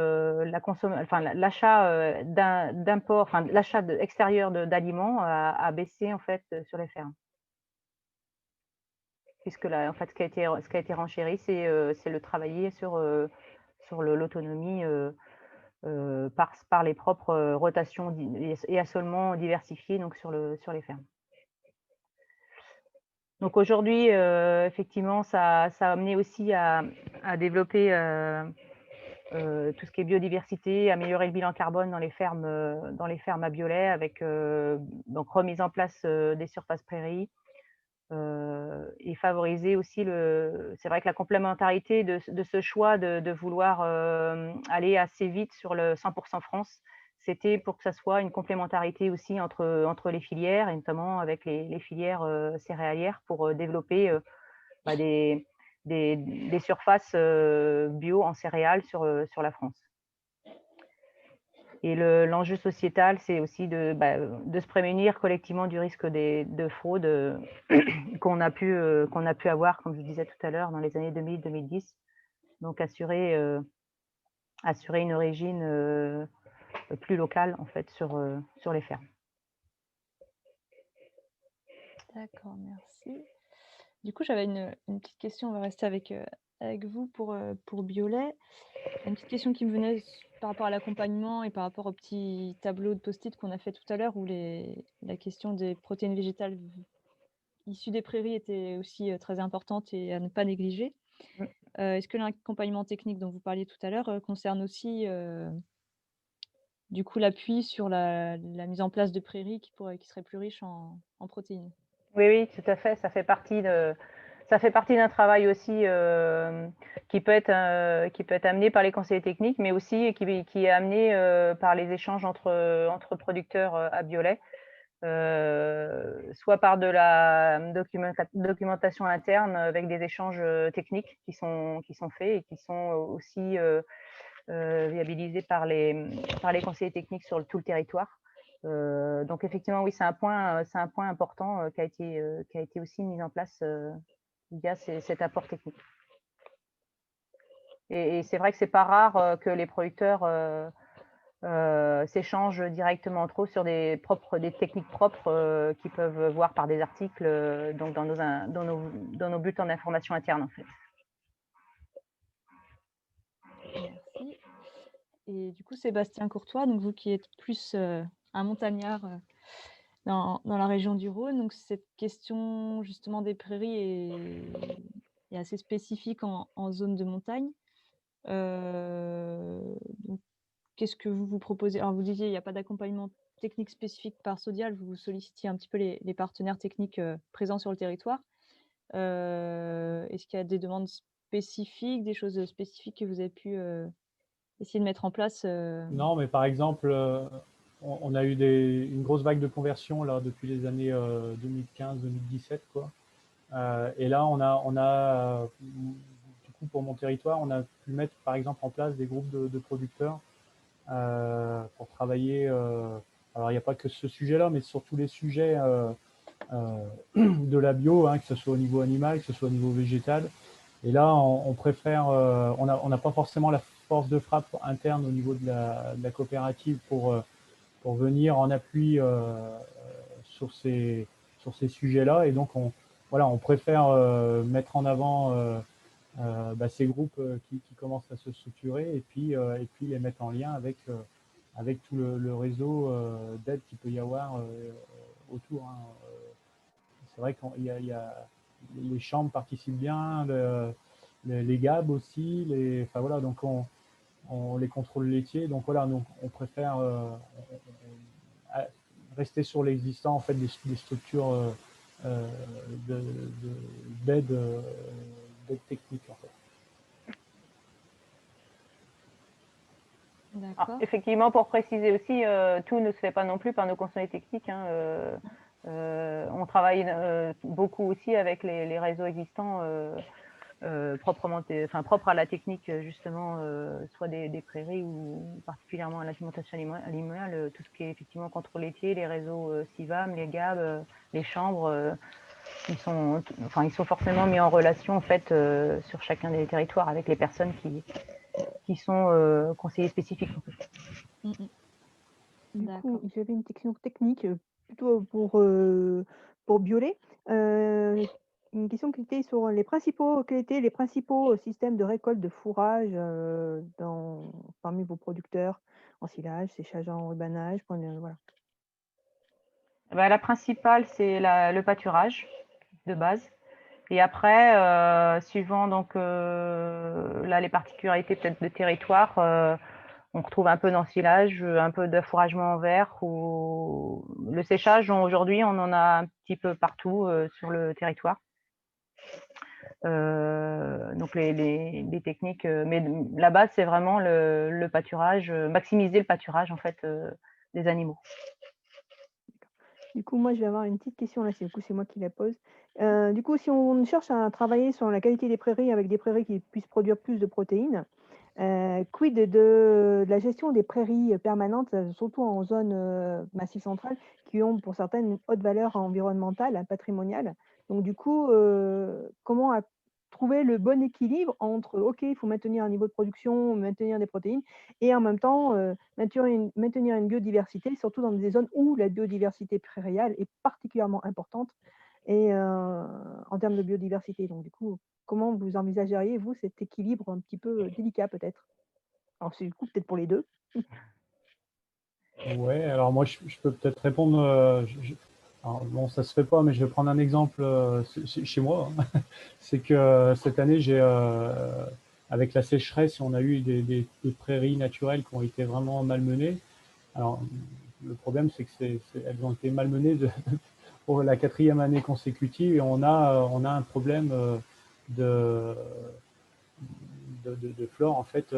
l'achat d'import, enfin l'achat extérieur d'aliments a baissé en fait sur les fermes. Puisque là, en fait, ce qui a été renchéri, c'est le travailler sur l'autonomie par les propres rotations et assolements diversifiés donc sur les fermes. Donc aujourd'hui, effectivement, ça a amené aussi à développer tout ce qui est biodiversité, améliorer le bilan carbone dans les fermes à Biolay, avec donc remise en place des surfaces prairies, et favoriser aussi c'est vrai que la complémentarité de ce choix de vouloir aller assez vite sur le 100% France, c'était pour que ça soit une complémentarité aussi entre les filières, et notamment avec les filières céréalières, pour développer des surfaces bio en céréales sur la France. Et l'enjeu sociétal, c'est aussi de se prémunir collectivement du risque de fraude qu'on a pu avoir, comme je disais tout à l'heure, dans les années 2000-2010. Donc assurer une origine plus locale en fait sur les fermes. D'accord, merci. Du coup, j'avais une petite question, on va rester avec vous pour Biolay. Une petite question qui me venait par rapport à l'accompagnement et par rapport au petit tableau de post-it qu'on a fait tout à l'heure où la question des protéines végétales issues des prairies était aussi très importante et à ne pas négliger. Mmh. Est-ce que l'accompagnement technique dont vous parliez tout à l'heure concerne aussi du coup l'appui sur la mise en place de prairies qui seraient plus riches en protéines? Oui, oui, tout à fait. Ça fait partie d'un travail aussi qui peut être amené par les conseillers techniques, mais aussi qui est amené par les échanges entre producteurs à Biolay, soit par de la documentation interne avec des échanges techniques qui sont faits et qui sont aussi viabilisés par les conseillers techniques sur tout le territoire. Donc effectivement, oui, c'est un point important qui a été aussi mis en place via cet apport technique. Et c'est vrai que c'est pas rare que les producteurs s'échangent directement entre eux sur des techniques propres qu'ils peuvent voir par des articles donc dans nos buts en information interne en fait. Merci. Et du coup, Sébastien Courtois, donc vous qui êtes plus un montagnard dans la région du Rhône, donc cette question justement des prairies est assez spécifique en zone de montagne. Donc, qu'est-ce que vous proposez? Alors, vous disiez il n'y a pas d'accompagnement technique spécifique par Sodial, vous sollicitiez un petit peu les partenaires techniques présents sur le territoire. Est-ce qu'il y a des demandes spécifiques, des choses spécifiques que vous avez pu essayer de mettre en place Non, mais par exemple, on a eu une grosse vague de conversion là, depuis les années 2015-2017, quoi. Et là, du coup, pour mon territoire, on a pu mettre par exemple en place des groupes de producteurs pour travailler. Alors, il n'y a pas que ce sujet-là, mais sur tous les sujets de la bio, hein, que ce soit au niveau animal, que ce soit au niveau végétal. Et là, on préfère, on n'a pas forcément la force de frappe interne au niveau de la coopérative pour venir en appui sur ces sujets-là. Et donc, voilà, on préfère mettre en avant ces groupes qui commencent à se structurer et puis les mettre en lien avec tout le réseau d'aide qu'il peut y avoir autour. Hein. C'est vrai qu'il y a les chambres participent bien, les GAB aussi, enfin voilà, donc on les contrôles laitiers, donc voilà, donc on préfère rester sur l'existant en fait des structures d'aide technique en fait. D'accord. Effectivement, pour préciser aussi, tout ne se fait pas non plus par nos conseillers techniques. Hein, on travaille beaucoup aussi avec les réseaux existants propres à la technique justement, soit des prairies ou particulièrement à l'alimentation animale, tout ce qui est effectivement contrôle laitier, les réseaux CIVAM, les GAB, les chambres, ils sont forcément mis en relation en fait sur chacun des territoires avec les personnes qui sont conseillers spécifiques. En fait. Du D'accord. coup, j'avais une question technique plutôt pour Biolay. Une question qui était sur quels étaient les principaux systèmes de récolte de fourrage parmi vos producteurs en silage, séchage en rubanage, voilà. La principale, c'est le pâturage de base. Et après, suivant donc là les particularités peut-être de territoire, on retrouve un peu d'ensilage, un peu d'affouragement en verre ou le séchage. Aujourd'hui, on en a un petit peu partout sur le territoire. Donc les techniques, mais la base c'est vraiment le pâturage, maximiser le pâturage en fait des animaux. Du coup, moi, je vais avoir une petite question là, c'est moi qui la pose. Du coup, si on cherche à travailler sur la qualité des prairies avec des prairies qui puissent produire plus de protéines, quid de la gestion des prairies permanentes, surtout en zone massif central, qui ont pour certaines une haute valeur environnementale, patrimoniale. Donc du coup, comment trouver le bon équilibre entre, OK, il faut maintenir un niveau de production, maintenir des protéines, et en même temps maintenir une biodiversité, surtout dans des zones où la biodiversité prairiale est particulièrement importante. et en termes de biodiversité. Donc du coup, comment vous envisageriez, vous, cet équilibre un petit peu délicat peut-être? Alors c'est du coup peut-être pour les 2. Ouais, alors moi je peux peut-être répondre. Alors, bon, ça se fait pas, mais je vais prendre un exemple chez moi, hein. C'est que cette année, avec la sécheresse, on a eu des prairies naturelles qui ont été vraiment malmenées. Alors, le problème, c'est que elles ont été malmenées pour la 4e année consécutive et on a un problème de, de flore en fait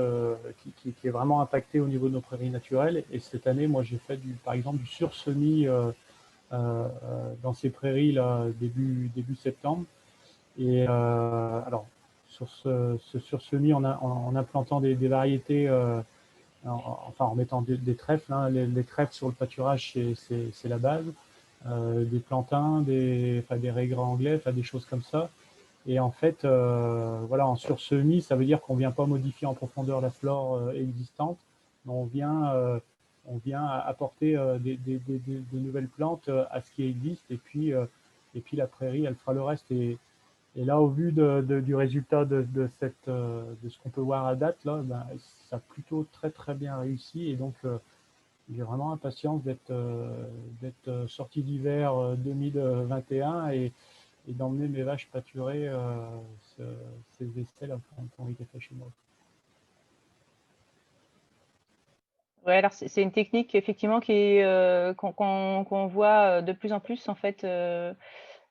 qui est vraiment impacté au niveau de nos prairies naturelles. Et cette année, moi, j'ai fait par exemple du sursemis dans ces prairies là début septembre. Et alors sur ce sursemis, en implantant des variétés, enfin en mettant des trèfles, hein, les trèfles sur le pâturage, c'est la base. Des plantains, enfin, des raigrats anglais, enfin, des choses comme ça. Et en fait, voilà, en sursemis, ça veut dire qu'on ne vient pas modifier en profondeur la flore existante, mais on vient apporter des nouvelles plantes à ce qui existe, et puis la prairie, elle fera le reste. Et là, au vu du résultat de ce qu'on peut voir à date, là, ben, ça a plutôt très très bien réussi. Et donc, j'ai vraiment impatience d'être sorti d'hiver 2021 et d'emmener mes vaches pâturer ces essais-là qui ont été faits chez moi. Ouais, alors c'est une technique effectivement qu'on voit de plus en plus en fait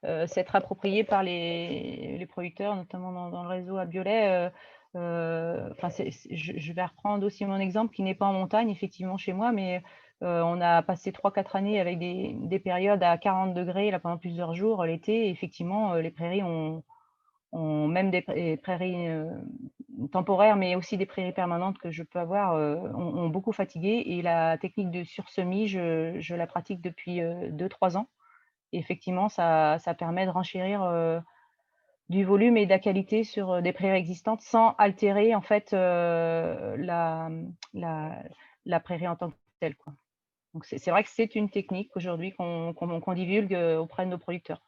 s'être appropriée par les producteurs, notamment dans le réseau à Biolay. Enfin, je vais reprendre aussi mon exemple qui n'est pas en montagne, effectivement, chez moi, mais on a passé 3-4 années avec des périodes à 40 degrés là, pendant plusieurs jours l'été. Effectivement, les prairies ont même des prairies temporaires, mais aussi des prairies permanentes que je peux avoir, ont beaucoup fatigué. Et la technique de sursemis, je la pratique depuis 2-3 ans. Et effectivement, ça permet de renchérir du volume et de la qualité sur des prairies existantes sans altérer en fait la, la prairie en tant que telle, quoi. Donc c'est vrai que c'est une technique aujourd'hui qu'on divulgue auprès de nos producteurs.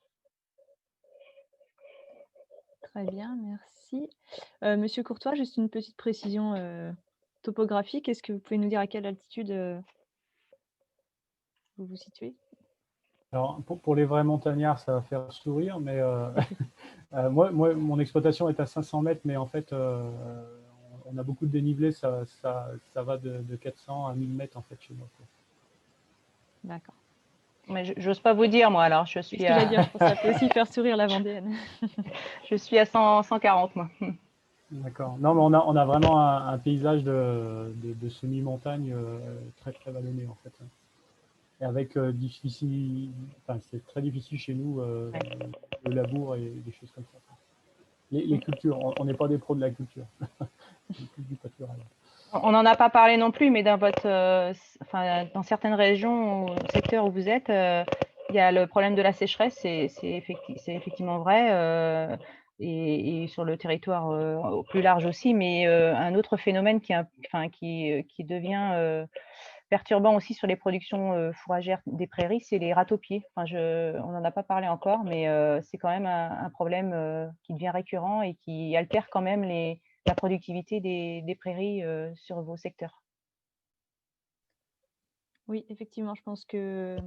Très bien, merci. Monsieur Courtois, juste une petite précision topographique. Est-ce que vous pouvez nous dire à quelle altitude vous vous situez? Alors, pour les vrais montagnards, ça va faire sourire, mais moi, mon exploitation est à 500 mètres, mais en fait, on a beaucoup de dénivelé, ça va de 400 à 1000 mètres en fait chez moi, quoi. D'accord. Mais j'ose pas vous dire, moi, alors, C'est ce que j'allais dire, je pense que ça peut aussi faire sourire la Vendéenne. je suis à 140, moi. D'accord. Non, mais on a vraiment un paysage de semi-montagne très très vallonné en fait. Et avec difficile, enfin, c'est très difficile chez nous Ouais. le labour et des choses comme ça. Les cultures, on n'est pas des pros de la culture, plus du pâturage. On n'en a pas parlé non plus, mais dans enfin, dans certaines régions ou secteurs où vous êtes, il y a le problème de la sécheresse, c'est effectivement vrai, et sur le territoire au plus large aussi. Mais un autre phénomène qui devient perturbant aussi sur les productions fourragères des prairies, c'est les râteaux-pieds. Enfin, on n'en a pas parlé encore, mais c'est quand même un problème qui devient récurrent et qui altère quand même la productivité des prairies sur vos secteurs. Oui, effectivement, je pense que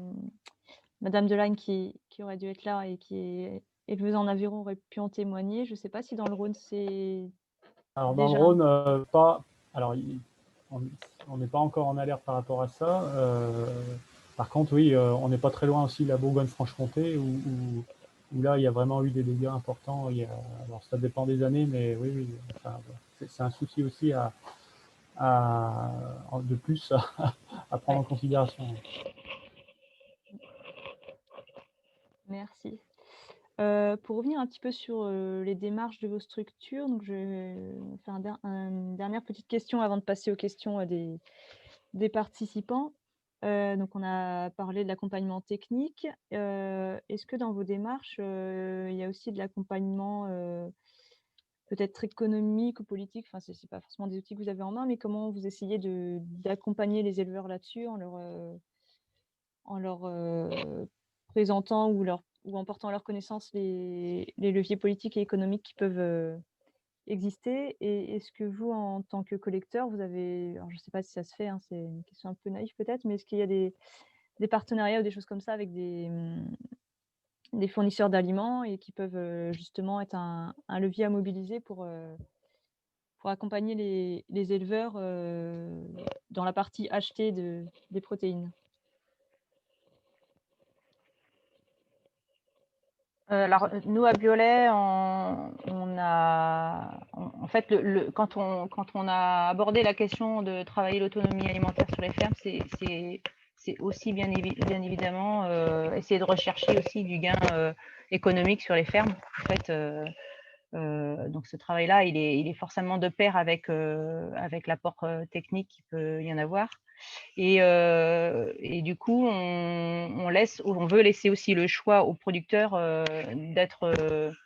Madame Delagne, qui aurait dû être là et qui est éleveuse en aviron, aurait pu en témoigner. Je ne sais pas si dans le Rhône, c'est Alors dans le déjà Rhône, pas. Alors on n'est pas encore en alerte par rapport à ça. Par contre, oui, on n'est pas très loin aussi de la Bourgogne-Franche-Comté où là il y a vraiment eu des dégâts importants. Alors ça dépend des années, mais oui, oui. Enfin, c'est un souci aussi de plus à prendre en Ouais. considération. merci. Pour revenir un petit peu sur, les démarches de vos structures, donc je vais faire une dernière petite question avant de passer aux questions, des participants. Donc on a parlé de l'accompagnement technique. Est-ce que dans vos démarches, il y a aussi de l'accompagnement, peut-être économique ou politique? Enfin, c'est pas forcément des outils que vous avez en main, mais comment vous essayez d'accompagner les éleveurs là-dessus en leur présentant ou leur ou en portant à leur connaissance les leviers politiques et économiques qui peuvent exister. Et est-ce que vous, en tant que collecteur, vous avez, alors je ne sais pas si ça se fait, hein, c'est une question un peu naïve peut-être, mais est-ce qu'il y a des partenariats ou des choses comme ça avec des fournisseurs d'aliments et qui peuvent justement être un levier à mobiliser pour accompagner les éleveurs dans la partie achetée des protéines? Alors, nous, à Biolay, on a en fait, quand on a abordé la question de travailler l'autonomie alimentaire sur les fermes, c'est aussi bien évidemment, essayer de rechercher aussi du gain, économique sur les fermes. En fait, donc ce travail-là, il est forcément de pair avec l'apport, technique qu'il peut y en avoir. Et du coup, on veut laisser aussi le choix aux producteurs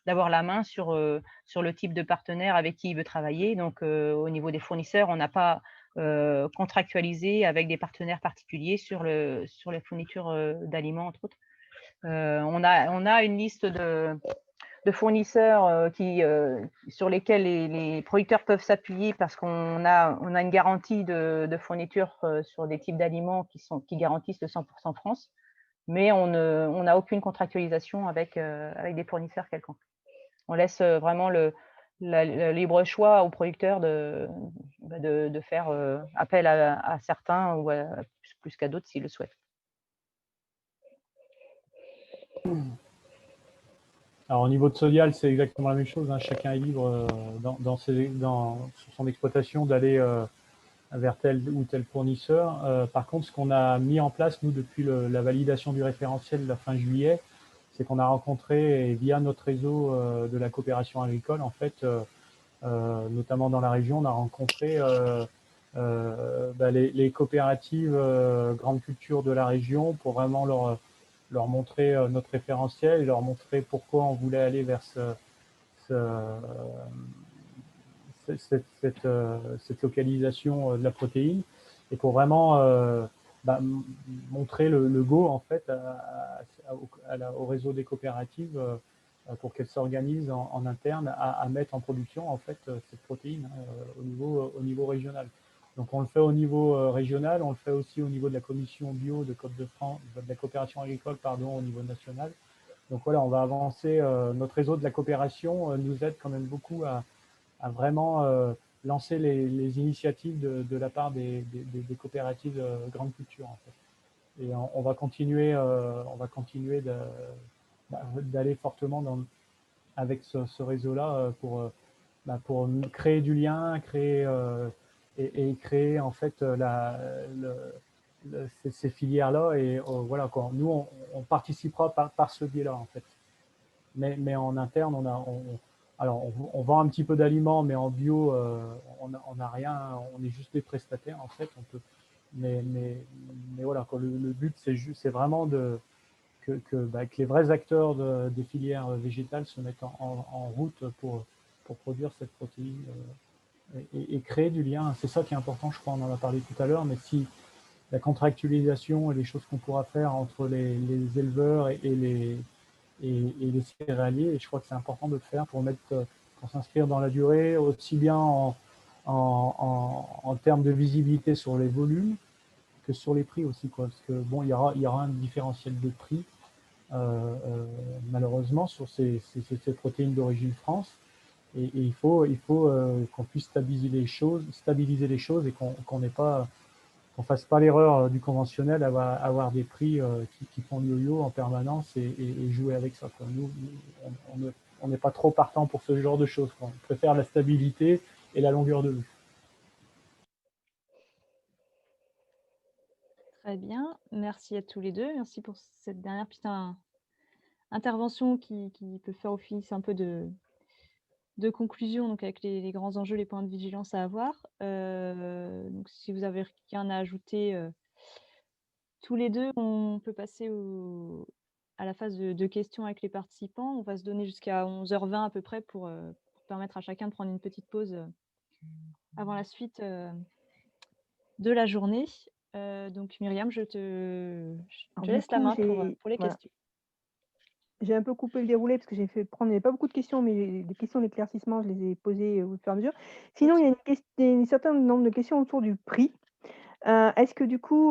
d'avoir la main sur le type de partenaire avec qui il veut travailler. Donc, au niveau des fournisseurs, on n'a pas contractualisé avec des partenaires particuliers sur la fourniture d'aliments, entre autres. On a une liste de fournisseurs sur lesquels les producteurs peuvent s'appuyer parce qu'on a une garantie de fourniture sur des types d'aliments qui garantissent le 100% France, mais on n'a aucune contractualisation avec des fournisseurs quelconques. On laisse vraiment le libre choix aux producteurs de faire appel à certains ou plus qu'à d'autres s'ils le souhaitent. Alors au niveau de Sodial, c'est exactement la même chose, hein. Chacun est libre sur son exploitation d'aller vers tel ou tel fournisseur. Par contre, ce qu'on a mis en place, nous, depuis la validation du référentiel de la fin juillet, c'est qu'on a rencontré, et via notre réseau de la coopération agricole, en fait, notamment dans la région, on a rencontré les coopératives grandes cultures de la région pour vraiment leur montrer notre référentiel et leur montrer pourquoi on voulait aller vers cette localisation de la protéine, et pour vraiment montrer le go en fait au réseau des coopératives pour qu'elles s'organisent en interne à mettre en production en fait cette protéine au niveau régional. Donc on le fait au niveau régional, on le fait aussi au niveau de la commission bio de Côte-de-France, de la coopération agricole pardon, au niveau national. Donc voilà, on va avancer. Notre réseau de la coopération nous aide quand même beaucoup à vraiment lancer les initiatives de la part des coopératives de grande culture en fait. Et on va continuer d'aller fortement avec ce réseau-là pour créer du lien, créer et créer en fait ces filières-là. Et voilà quoi. Nous, on participera par ce biais-là en fait. Mais en interne, alors on vend un petit peu d'aliments, mais en bio, on n'a rien. On est juste des prestataires en fait. Mais voilà quoi. Le but, c'est vraiment que les vrais acteurs des filières végétales se mettent en route pour produire cette protéine et créer du lien. C'est ça qui est important, je crois, on en a parlé tout à l'heure, mais si la contractualisation et les choses qu'on pourra faire entre les éleveurs et les céréaliers, et je crois que c'est important de le faire pour s'inscrire dans la durée, aussi bien en termes de visibilité sur les volumes que sur les prix aussi, quoi. Parce que bon, il y aura un différentiel de prix malheureusement sur ces protéines d'origine France, et il faut qu'on puisse stabiliser les choses et qu'on fasse pas l'erreur du conventionnel, avoir des prix qui font yo-yo en permanence et jouer avec ça, quoi. Nous, on n'est pas trop partant pour ce genre de choses, quoi. On préfère la stabilité et la longueur de vue. Très bien, merci à tous les deux. Merci pour cette dernière petite intervention qui peut faire office un peu de conclusion, donc avec les grands enjeux, les points de vigilance à avoir. Donc si vous avez rien à ajouter, tous les deux, on peut passer à la phase de questions avec les participants. On va se donner jusqu'à 11h20 à peu près pour permettre à chacun de prendre une petite pause avant la suite de la journée. Donc Myriam, je te Alors, laisse la main pour les voilà. questions. j'ai un peu coupé le déroulé parce que j'ai fait prendre il n'y avait pas beaucoup de questions, mais les questions d'éclaircissement, je les ai posées au fur et à mesure. Sinon, il y a un certain nombre de questions autour du prix. Est-ce que du coup,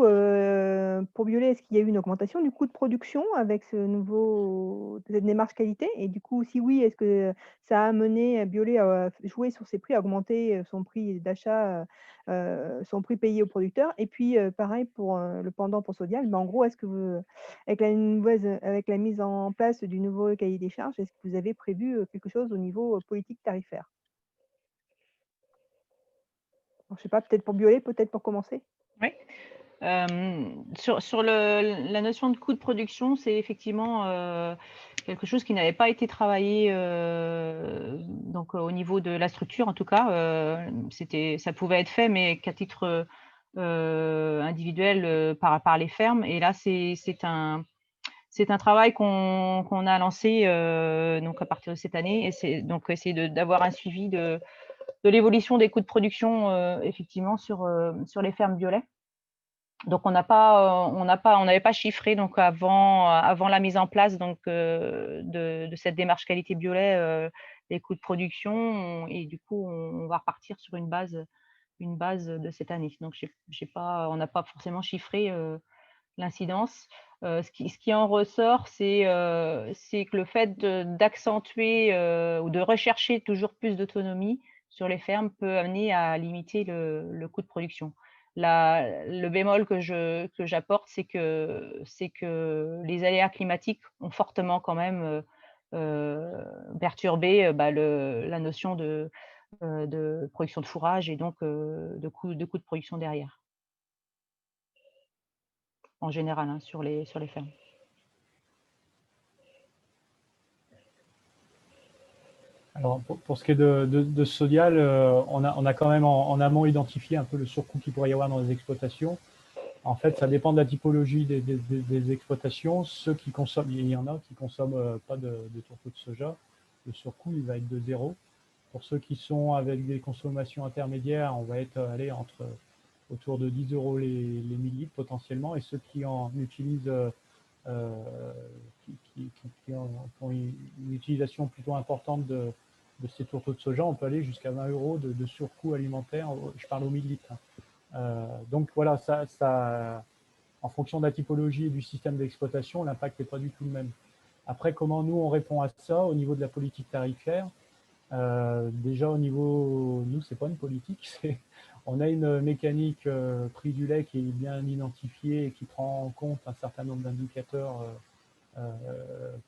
pour Biolay, est-ce qu'il y a eu une augmentation du coût de production avec cette démarche qualité? Et du coup, si oui, est-ce que ça a amené Biolay à jouer sur ses prix, à augmenter, son prix d'achat, son prix payé aux producteurs? Et puis, pareil pour, le pendant pour Sodial, mais en gros, est-ce que vous avec la mise en place du nouveau cahier des charges, est-ce que vous avez prévu, quelque chose au niveau, politique tarifaire? Alors je sais pas, peut-être pour Biolay, peut-être pour commencer? Oui. Sur la notion de coût de production, c'est effectivement quelque chose qui n'avait pas été travaillé donc au niveau de la structure en tout cas. Ça pouvait être fait, mais qu'à titre individuel par les fermes. Et là, c'est un travail qu'on a lancé donc à partir de cette année, et c'est donc essayer d'avoir un suivi de l'évolution des coûts de production effectivement sur les fermes Biolay. Donc on n'avait pas chiffré donc avant la mise en place donc de cette démarche qualité Biolay les coûts de production, et du coup on va repartir sur une base de cette année. Donc on n'a pas forcément chiffré l'incidence. Ce qui en ressort, c'est que le fait d'accentuer ou de rechercher toujours plus d'autonomie sur les fermes peut amener à limiter le coût de production. Le bémol que j'apporte, c'est que les aléas climatiques ont fortement quand même perturbé la notion de production de fourrage, et donc de coût de production derrière, en général, hein, sur les fermes. Alors, pour ce qui est de Sodial, on a quand même en amont identifié un peu le surcoût qu'il pourrait y avoir dans les exploitations. En fait, ça dépend de la typologie des exploitations. Ceux qui consomment, il y en a qui consomment pas de tourteaux de soja. Le surcoût, il va être de 0. Pour ceux qui sont avec des consommations intermédiaires, on va être allé autour de 10 euros les millilitres potentiellement. Et ceux qui en utilisent, qui ont une utilisation plutôt importante de ces tourteaux de soja, on peut aller jusqu'à 20 euros de surcoût alimentaire. Je parle au millilitre. Donc voilà, en fonction de la typologie et du système d'exploitation, l'impact n'est pas du tout le même. Après, comment nous on répond à ça au niveau de la politique tarifaire? Déjà au niveau, nous c'est pas une politique, on a une mécanique prix du lait qui est bien identifiée et qui prend en compte un certain nombre d'indicateurs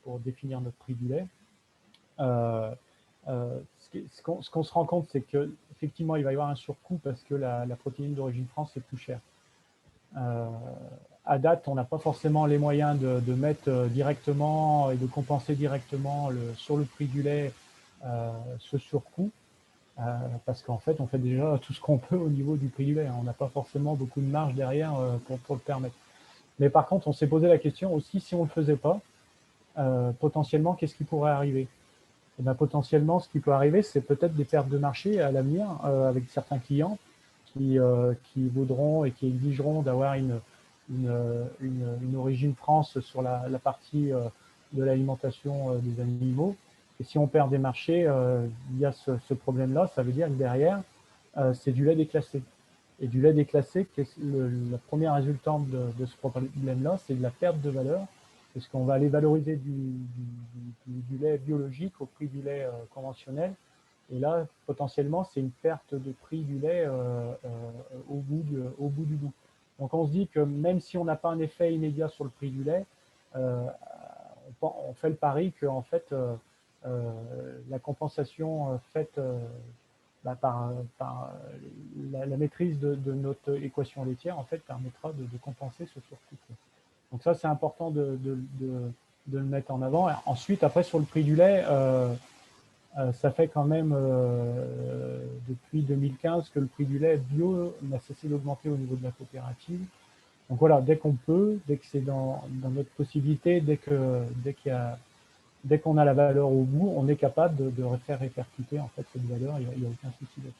pour définir notre prix du lait. Ce qu'on se rend compte, c'est qu'effectivement, il va y avoir un surcoût parce que la protéine d'origine France est plus chère. À date, on n'a pas forcément les moyens de mettre directement et de compenser directement sur le prix du lait ce surcoût, parce qu'en fait, on fait déjà tout ce qu'on peut au niveau du prix du lait. On n'a pas forcément beaucoup de marge derrière pour le permettre. Mais par contre, on s'est posé la question aussi, si on ne le faisait pas, potentiellement, qu'est-ce qui pourrait arriver? Et bien, potentiellement, ce qui peut arriver, c'est peut-être des pertes de marché à l'avenir avec certains clients qui voudront et qui exigeront d'avoir une origine France sur la partie de l'alimentation des animaux. Et si on perd des marchés via ce problème-là, ça veut dire que derrière, c'est du lait déclassé. Et du lait déclassé, la première résultante de ce problème-là, c'est de la perte de valeur, parce qu'on va aller valoriser du lait biologique au prix du lait conventionnel. Et là, potentiellement, c'est une perte de prix du lait au bout du bout. Donc on se dit que même si on n'a pas un effet immédiat sur le prix du lait, on fait le pari que en fait, la compensation faite par la maîtrise de notre équation laitière en fait, permettra de compenser ce surcoût. Donc ça, c'est important de le mettre en avant. Et ensuite, après, sur le prix du lait, ça fait quand même depuis 2015 que le prix du lait bio n'a cessé d'augmenter au niveau de la coopérative. Donc voilà, dès qu'on peut, dès que c'est dans notre possibilité, dès qu'on a la valeur au bout, on est capable de faire répercuter en fait cette valeur, il n'y a aucun souci là-dessus.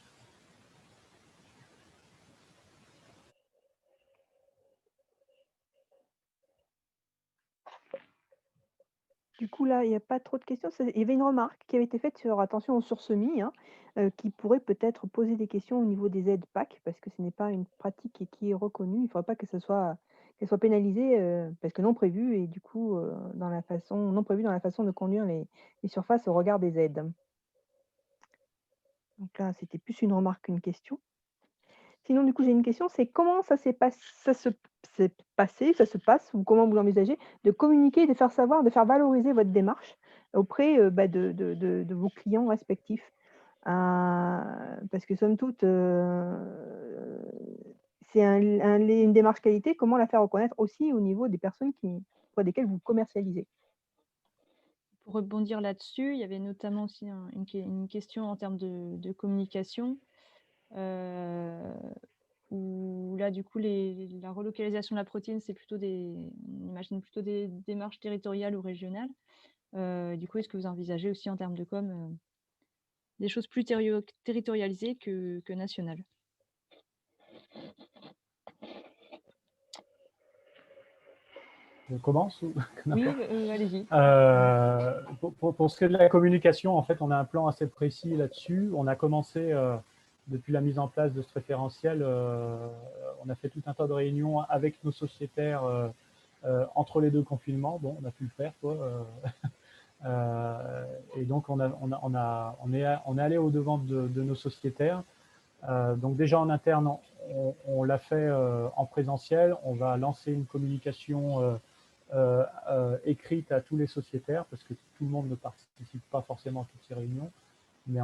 Du coup, là, il n'y a pas trop de questions. Il y avait une remarque qui avait été faite sur attention aux sources minies, hein, qui pourrait peut-être poser des questions au niveau des aides PAC, parce que ce n'est pas une pratique qui est reconnue. Il ne faudrait pas qu'elle soit pénalisée, parce que non prévue et du coup, non prévue dans la façon de conduire les surfaces au regard des aides. Donc là, c'était plus une remarque qu'une question. Sinon, du coup, j'ai une question, c'est comment ça se passe ou comment vous l'envisagez de communiquer, de faire savoir, de faire valoriser votre démarche auprès, de vos clients respectifs? Parce que somme toute, c'est une démarche qualité, comment la faire reconnaître aussi au niveau des personnes auprès desquelles vous commercialisez? Pour rebondir là-dessus, il y avait notamment aussi une question en termes de communication, heu, où là, du coup, la relocalisation de la protéine, c'est plutôt on imagine plutôt des démarches territoriales ou régionales. Du coup, est-ce que vous envisagez aussi en termes de com, des choses plus territorialisées que nationales? Je commence ou Oui, n'importe. allez-y. Pour ce qui est de la communication, en fait, on a un plan assez précis là-dessus. On a commencé, depuis la mise en place de ce référentiel, on a fait tout un tas de réunions avec nos sociétaires entre les deux confinements. Bon, on a pu le faire, quoi. Et donc, on est allé au-devant de nos sociétaires. Donc déjà en interne, on l'a fait en présentiel. On va lancer une communication écrite à tous les sociétaires parce que tout le monde ne participe pas forcément à toutes ces réunions. Mais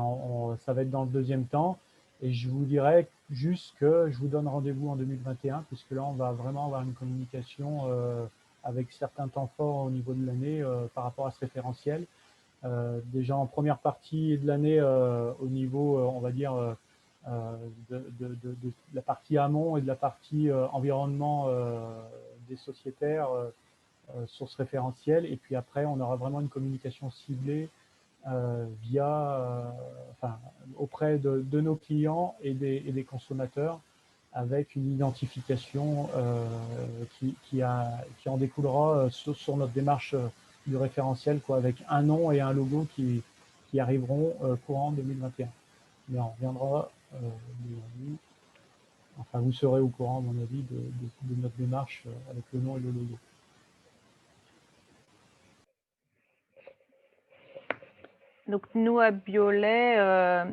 ça va être dans le deuxième temps. Et je vous dirais juste que je vous donne rendez-vous en 2021 puisque là, on va vraiment avoir une communication avec certains temps forts au niveau de l'année par rapport à ce référentiel. Déjà en première partie de l'année au niveau, on va dire, de la partie amont et de la partie environnement des sociétaires sur ce référentiel. Et puis après, on aura vraiment une communication ciblée enfin, auprès de nos clients et des consommateurs avec une identification qui en découlera sur notre démarche du référentiel, quoi, avec un nom et un logo qui arriveront courant 2021. Mais on reviendra, enfin vous serez au courant, à mon avis, de notre démarche avec le nom et le logo. Donc nous à Biolay,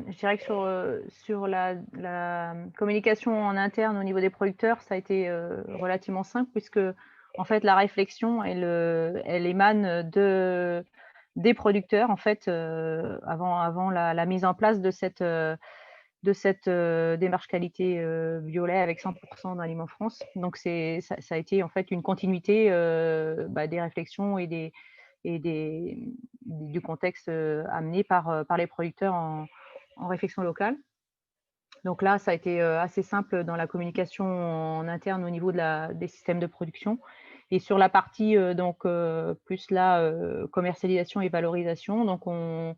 je dirais que sur la communication en interne au niveau des producteurs, ça a été relativement simple puisque en fait la réflexion elle émane des producteurs en fait avant la mise en place de cette démarche qualité Biolay avec 100% d'Aliments France. Donc ça a été en fait une continuité des réflexions et du contexte amené par les producteurs en réflexion locale. Donc là, ça a été assez simple dans la communication en interne au niveau des systèmes de production. Et sur la partie plus là commercialisation et valorisation, donc on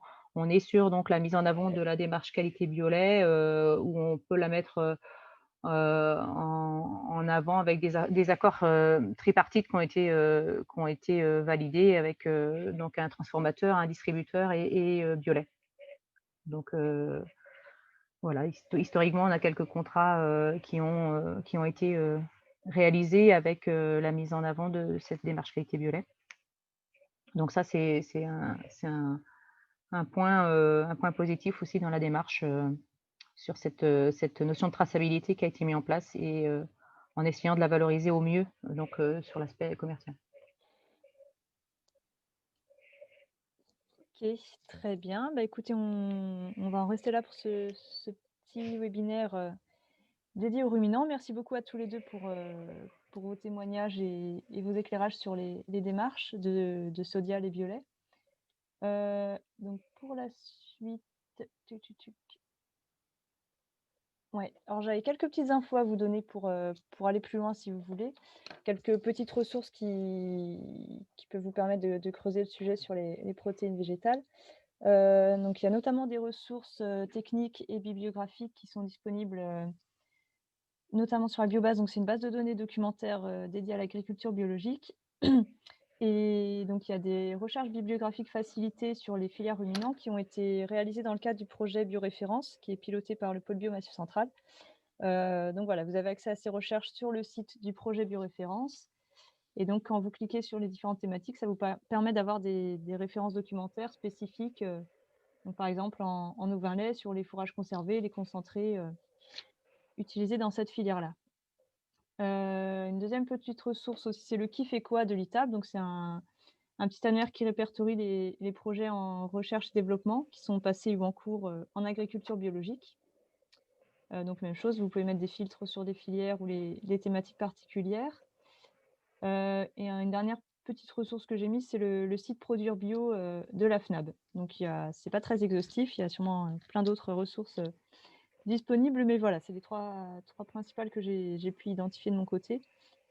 est sur donc la mise en avant de la démarche qualité Biolay où on peut la mettre en avant avec des accords tripartites qui ont été validés avec donc un transformateur, un distributeur et Biolay. Donc voilà, historiquement, on a quelques contrats qui ont été réalisés avec la mise en avant de cette démarche qualité Biolay. Donc ça, c'est un point positif aussi dans la démarche sur cette notion de traçabilité qui a été mise en place et en essayant de la valoriser au mieux donc sur l'aspect commercial. OK, très bien. Bah, écoutez, on va en rester là pour ce petit webinaire, dédié aux ruminants. Merci beaucoup à tous les 2 pour vos témoignages et vos éclairages sur les démarches de Sodial et Biolay. Donc pour la suite, tuc, tuc, tuc. Ouais, alors j'avais quelques petites infos à vous donner pour aller plus loin si vous voulez. Quelques petites ressources qui peuvent vous permettre de creuser le sujet sur les protéines végétales. Donc il y a notamment des ressources, techniques et bibliographiques qui sont disponibles, notamment sur la Biobase. Donc c'est une base de données documentaire, dédiée à l'agriculture biologique. Et donc, il y a des recherches bibliographiques facilitées sur les filières ruminants qui ont été réalisées dans le cadre du projet Bioréférence, qui est piloté par le pôle Bio Massif Central. Donc voilà, vous avez accès à ces recherches sur le site du projet Bioréférence. Et donc, quand vous cliquez sur les différentes thématiques, ça vous permet d'avoir des références documentaires spécifiques. Donc, par exemple, en Auvin-lait, sur les fourrages conservés, les concentrés utilisés dans cette filière-là. Une deuxième petite ressource aussi, c'est le Qui fait quoi de l'ITAB. Donc, c'est un petit annuaire qui répertorie les projets en recherche et développement qui sont passés ou en cours en agriculture biologique. Donc, même chose, vous pouvez mettre des filtres sur des filières ou les thématiques particulières. Et une dernière petite ressource que j'ai mise, c'est le site Produire Bio de la FNAB. Donc, c'est pas très exhaustif, il y a sûrement plein d'autres ressources disponibles, mais voilà, c'est les trois principales que j'ai pu identifier de mon côté.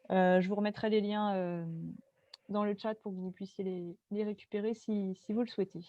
Je vous remettrai les liens dans le chat pour que vous puissiez les récupérer si vous le souhaitez.